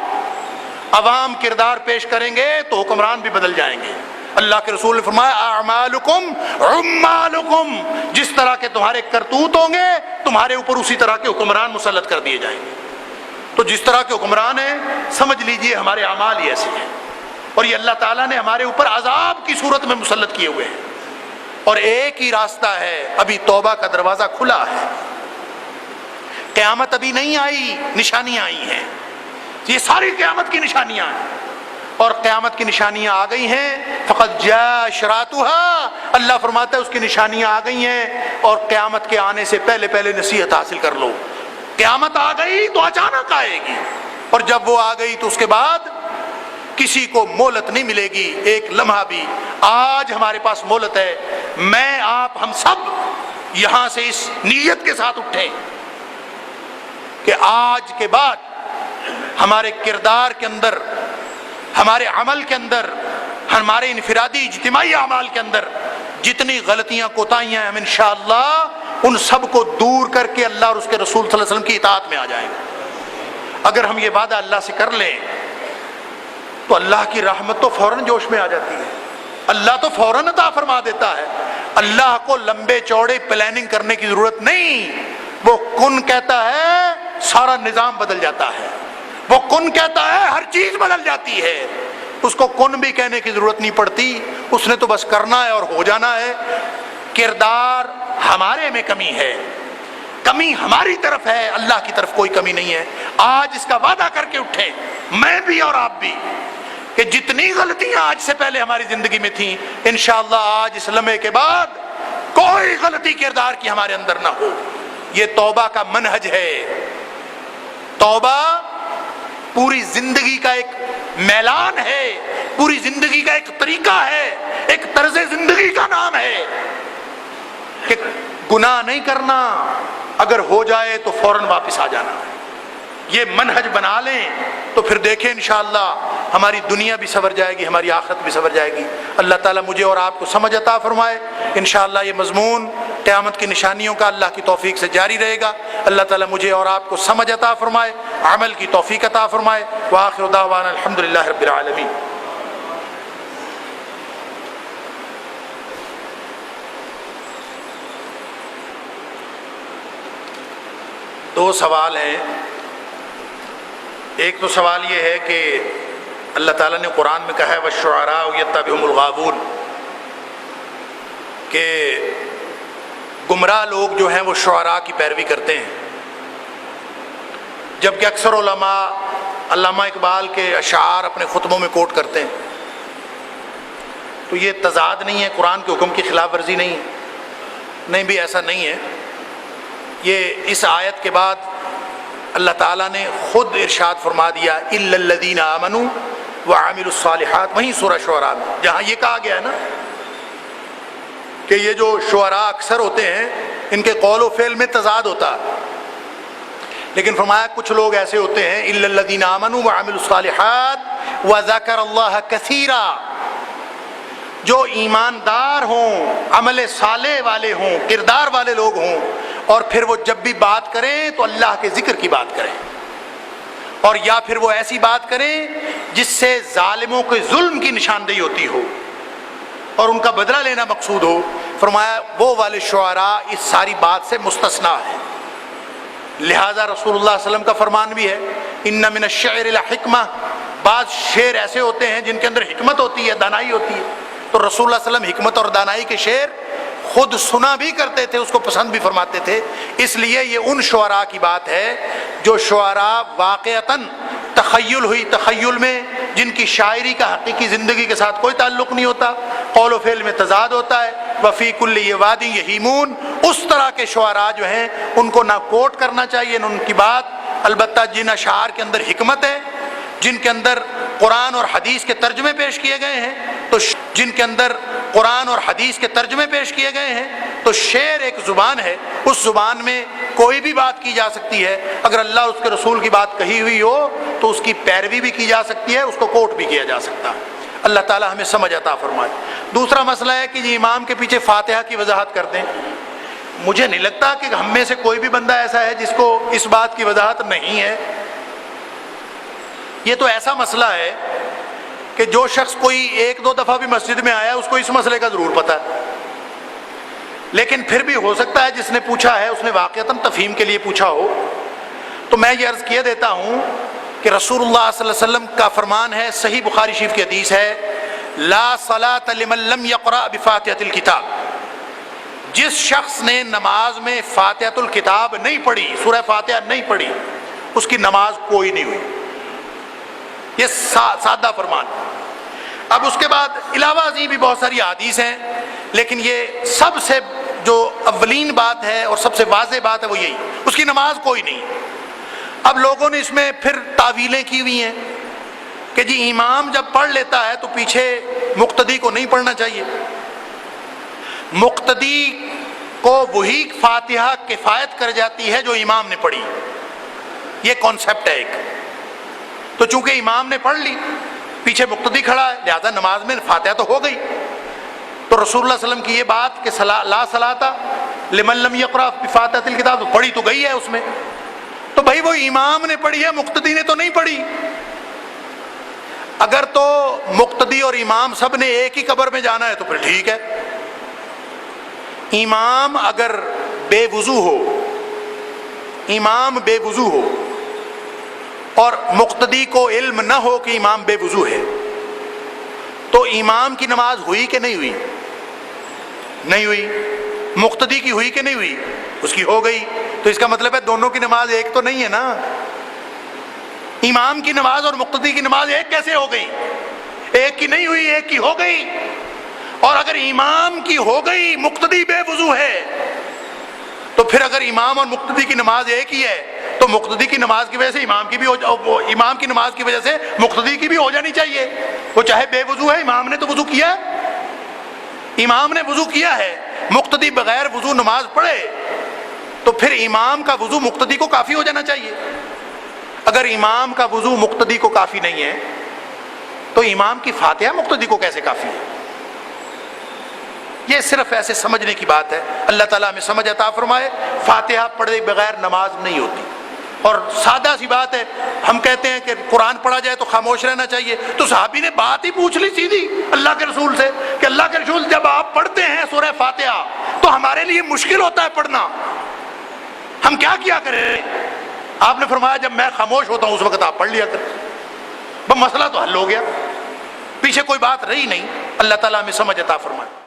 عوام کردار پیش کریں گے تو حکمران بھی بدل جائیں گے۔ اللہ کے رسول نے فرمایا اعمالکم عمالکم، جس طرح کے تمہارے کرتوت ہوں گے تمہارے اوپر اسی طرح کے حکمران مسلط کر دیے جائیں گے۔ تو جس طرح کے حکمران ہیں سمجھ لیجئے ہمارے اعمال ہی ایسے ہیں، اور یہ اللہ تعالیٰ نے ہمارے اوپر عذاب کی صورت میں مسلط کیے ہوئے ہیں۔ اور ایک ہی راستہ ہے، ابھی توبہ کا دروازہ کھلا ہے، قیامت ابھی نہیں آئی، نشانیاں آئی ہیں، یہ ساری قیامت کی نشانیاں ہیں، اور قیامت کی نشانیاں آ گئی ہیں۔ فقط جاء اشراطها، اللہ فرماتا ہے اس کی نشانیاں آ گئی ہیں، اور قیامت کے آنے سے پہلے پہلے نصیحت حاصل کر لو۔ قیامت آ گئی تو اچانک آئے گی، اور جب وہ آ گئی تو اس کے بعد کسی کو مہلت نہیں ملے گی ایک لمحہ بھی۔ آج ہمارے پاس مہلت ہے، میں آپ ہم سب یہاں سے اس نیت کے ساتھ اٹھیں کہ آج کے بعد ہمارے کردار کے اندر، ہمارے عمل کے اندر، ہمارے انفرادی اجتماعی اعمال کے اندر جتنی غلطیاں کوتاہیاں ہیں، ہم انشاءاللہ ان سب کو دور کر کے اللہ اور اس کے رسول صلی اللہ علیہ وسلم کی اطاعت میں آ جائیں گے۔ اگر ہم یہ وعدہ اللہ سے کر لیں تو اللہ کی رحمت تو فوراً جوش میں آ جاتی ہے، اللہ تو فوراً عطا فرما دیتا ہے۔ اللہ کو لمبے چوڑے پلاننگ کرنے کی ضرورت نہیں، وہ کن کہتا ہے سارا نظام بدل جاتا ہے، وہ کن کہتا ہے ہر چیز بدل جاتی ہے، اس کو کن بھی کہنے کی ضرورت نہیں پڑتی، اس نے تو بس کرنا ہے اور ہو جانا ہے۔ کردار ہمارے میں کمی ہے، کمی ہماری طرف ہے، اللہ کی طرف کوئی کمی نہیں ہے۔ آج اس کا وعدہ کر کے اٹھیں، میں بھی اور آپ بھی، کہ جتنی غلطیاں آج سے پہلے ہماری زندگی میں تھیں انشاءاللہ آج اس لمحے کے بعد کوئی غلطی کردار کی ہمارے اندر نہ ہو۔ یہ توبہ کا منہج ہے، توبہ پوری زندگی کا ایک میلان ہے، پوری زندگی کا ایک طریقہ ہے، ایک طرز زندگی کا نام ہے کہ گناہ نہیں کرنا، اگر ہو جائے تو فوراً واپس آ جانا۔ یہ منہج بنا لیں تو پھر دیکھیں انشاءاللہ ہماری دنیا بھی سنور جائے گی، ہماری آخرت بھی سنور جائے گی۔ اللہ تعالیٰ مجھے اور آپ کو سمجھ عطا فرمائے۔ انشاءاللہ یہ مضمون قیامت کی نشانیوں کا اللہ کی توفیق سے جاری رہے گا۔ اللہ تعالیٰ مجھے اور آپ کو سمجھ عطا فرمائے، عمل کی توفیق عطا فرمائے۔ وآخر دعوانا الحمدللہ رب العالمین۔ دو سوال ہیں، ایک تو سوال یہ ہے کہ اللہ تعالیٰ نے قرآن میں کہا ہے وَالشُّعَرَاءُ يَتَّبِعُهُمُ الْغَاوُونَ، کہ گمراہ لوگ جو ہیں وہ شعراء کی پیروی کرتے ہیں، جبکہ اکثر علماء علامہ اقبال کے اشعار اپنے خطبوں میں کوٹ کرتے ہیں۔ تو یہ تضاد نہیں ہے، قرآن کے حکم کی خلاف ورزی نہیں بھی ایسا نہیں ہے۔ یہ اس آیت کے بعد اللہ تعالیٰ نے خود ارشاد فرما دیا اِلَّا الَّذِينَ آمَنُوا وَعَمِلُوا الصَّالِحَاتِ، وہیں سورہ شعراء میں جہاں یہ کہا گیا ہے نا کہ یہ جو شعراء اکثر ہوتے ہیں ان کے قول و فعل میں تضاد ہوتا ہے، لیکن فرمایا کچھ لوگ ایسے ہوتے ہیں اِلَّا الَّذِينَ آمَنُوا وَعَمِلُوا الصَّالِحَاتِ وَذَكَرَ اللَّهَ كَثِيرًا، جو ایماندار ہوں، عمل صالح والے ہوں، کردار والے لوگ ہوں، اور پھر وہ جب بھی بات کریں تو اللہ کے ذکر کی بات کریں، اور یا پھر وہ ایسی بات کریں جس سے ظالموں کے ظلم کی نشاندہی ہوتی ہو اور ان کا بدلہ لینا مقصود ہو۔ فرمایا وہ والے شعراء اس ساری بات سے مستثنا ہے، لہذا رسول اللہ صلی اللہ علیہ وسلم کا فرمان بھی ہے ان من الشعر لحکمہ، بعض شعر ایسے ہوتے ہیں جن کے اندر حکمت ہوتی ہے، دانائی ہوتی ہے، تو رسول اللہ صلی اللہ علیہ وسلم حکمت اور دانائی کے شعر خود سنا بھی کرتے تھے، اس کو پسند بھی فرماتے تھے۔ اس لیے یہ ان شعراء کی بات ہے جو شعراء واقعتاً تخیل ہوئی، تخیل میں جن کی شاعری کا حقیقی زندگی کے ساتھ کوئی تعلق نہیں ہوتا، قول و فعل میں تضاد ہوتا ہے۔ وفی کل وادی یہیمون، اس طرح کے شعراء جو ہیں ان کو نہ کوٹ کرنا چاہیے نہ ان کی بات، البتہ جن اشعار کے اندر حکمت ہے، جن کے اندر قرآن اور حدیث کے ترجمے پیش کیے گئے ہیں، تو جن کے اندر قرآن اور حدیث کے ترجمے پیش کیے گئے ہیں، تو شعر ایک زبان ہے، اس زبان میں کوئی بھی بات کی جا سکتی ہے۔ اگر اللہ اور اس کے رسول کی بات کہی ہوئی ہو تو اس کی پیروی بھی کی جا سکتی ہے، اس کو کوٹ بھی کیا جا سکتا ہے۔ اللہ تعالی ہمیں سمجھ عطا فرمائے۔ دوسرا مسئلہ ہے کہ جی امام کے پیچھے فاتحہ کی وضاحت کر دیں. مجھے نہیں لگتا کہ ہم میں سے کوئی بھی بندہ ایسا ہے جس کو اس بات کی وضاحت نہیں ہے. یہ تو ایسا مسئلہ ہے کہ جو شخص کوئی ایک دو دفعہ بھی مسجد میں آیا اس کو اس مسئلے کا ضرور پتہ ہے. لیکن پھر بھی ہو سکتا ہے جس نے پوچھا ہے اس نے واقعتاً تفہیم کے لیے پوچھا ہو. تو میں یہ عرض کیے دیتا ہوں کہ رسول اللہ صلی اللہ علیہ وسلم کا فرمان ہے, صحیح بخاری شریف کی حدیث ہے, لا صلاۃ لمن لم یقرأ بفاتحۃ الکتاب. جس شخص نے نماز میں فاتحۃ الکتاب نہیں پڑھی, سورہ فاتحہ نہیں پڑھی, اس کی نماز کوئی نہیں ہوئی. یہ سادہ فرمان. اب اس کے بعد علاوہ ازیں بھی بہت ساری احادیث ہیں, لیکن یہ سب سے جو اولین بات ہے اور سب سے واضح بات ہے وہ یہی, اس کی نماز کوئی نہیں. اب لوگوں نے اس میں پھر تعویلیں کی ہوئی ہیں کہ جی امام جب پڑھ لیتا ہے تو پیچھے مقتدی کو نہیں پڑھنا چاہیے, مقتدی کو وہی فاتحہ کفایت کر جاتی ہے جو امام نے پڑھی. یہ کانسیپٹ ہے ایک. تو چونکہ امام نے پڑھ لی, پیچھے مقتدی کھڑا ہے, لہذا نماز میں فاتحہ تو ہو گئی. تو رسول اللہ صلی اللہ علیہ وسلم کی یہ بات کہ لا صلاۃ لمن لم یقرأ بفاتحۃ الکتاب, تو پڑھی تو گئی ہے اس میں. تو بھائی وہ امام نے پڑھی ہے, مقتدی نے تو نہیں پڑھی. اگر تو مقتدی اور امام سب نے ایک ہی قبر میں جانا ہے تو پھر ٹھیک ہے. امام اگر بے وضو ہو, امام بے وضو ہو اور مقتدی کو علم نہ ہو کہ امام بے وضو ہے, تو امام کی نماز ہوئی کہ نہیں ہوئی؟ نہیں ہوئی. مقتدی کی ہوئی کہ نہیں ہوئی؟ اس کی ہو گئی. تو اس کا مطلب ہے دونوں کی نماز ایک تو نہیں ہے نا. امام کی نماز اور مقتدی کی نماز ایک کیسے ہو گئی؟ ایک کی نہیں ہوئی, ایک کی ہو گئی. اور اگر امام کی ہو گئی, مقتدی بے وضو ہے, تو پھر اگر امام اور مقتدی کی نماز ایک ہی ہے تو مقتدی کی نماز کی وجہ سے امام کی بھی امام کی نماز کی وجہ سے مقتدی کی بھی ہو جانی چاہیے. وہ چاہے بے وضو ہے, امام نے تو وضو کیا ہے, امام نے وضو کیا ہے, مقتدی بغیر وضو نماز پڑھے تو پھر امام کا وضو مقتدی کو کافی ہو جانا چاہیے. اگر امام کا وضو مقتدی کو کافی نہیں ہے تو امام کی فاتحہ مقتدی کو کیسے کافی ہے؟ یہ صرف ایسے سمجھنے کی بات ہے. اللہ تعالیٰ ہمیں سمجھ عطا فرمائے. فاتحہ پڑھے بغیر نماز نہیں ہوتی. اور سادہ سی بات ہے, ہم کہتے ہیں کہ قرآن پڑھا جائے تو خاموش رہنا چاہیے. تو صحابی نے بات ہی پوچھ لی سیدھی اللہ کے رسول سے کہ اللہ کے رسول جب آپ پڑھتے ہیں سورہ فاتحہ تو ہمارے لیے مشکل ہوتا ہے پڑھنا, ہم کیا کریں؟ آپ نے فرمایا جب میں خاموش ہوتا ہوں اس وقت آپ پڑھ لیا کریں. بس مسئلہ تو حل ہو گیا, پیچھے کوئی بات رہی نہیں. اللہ تعالیٰ ہمیں سمجھ عطا فرمائے.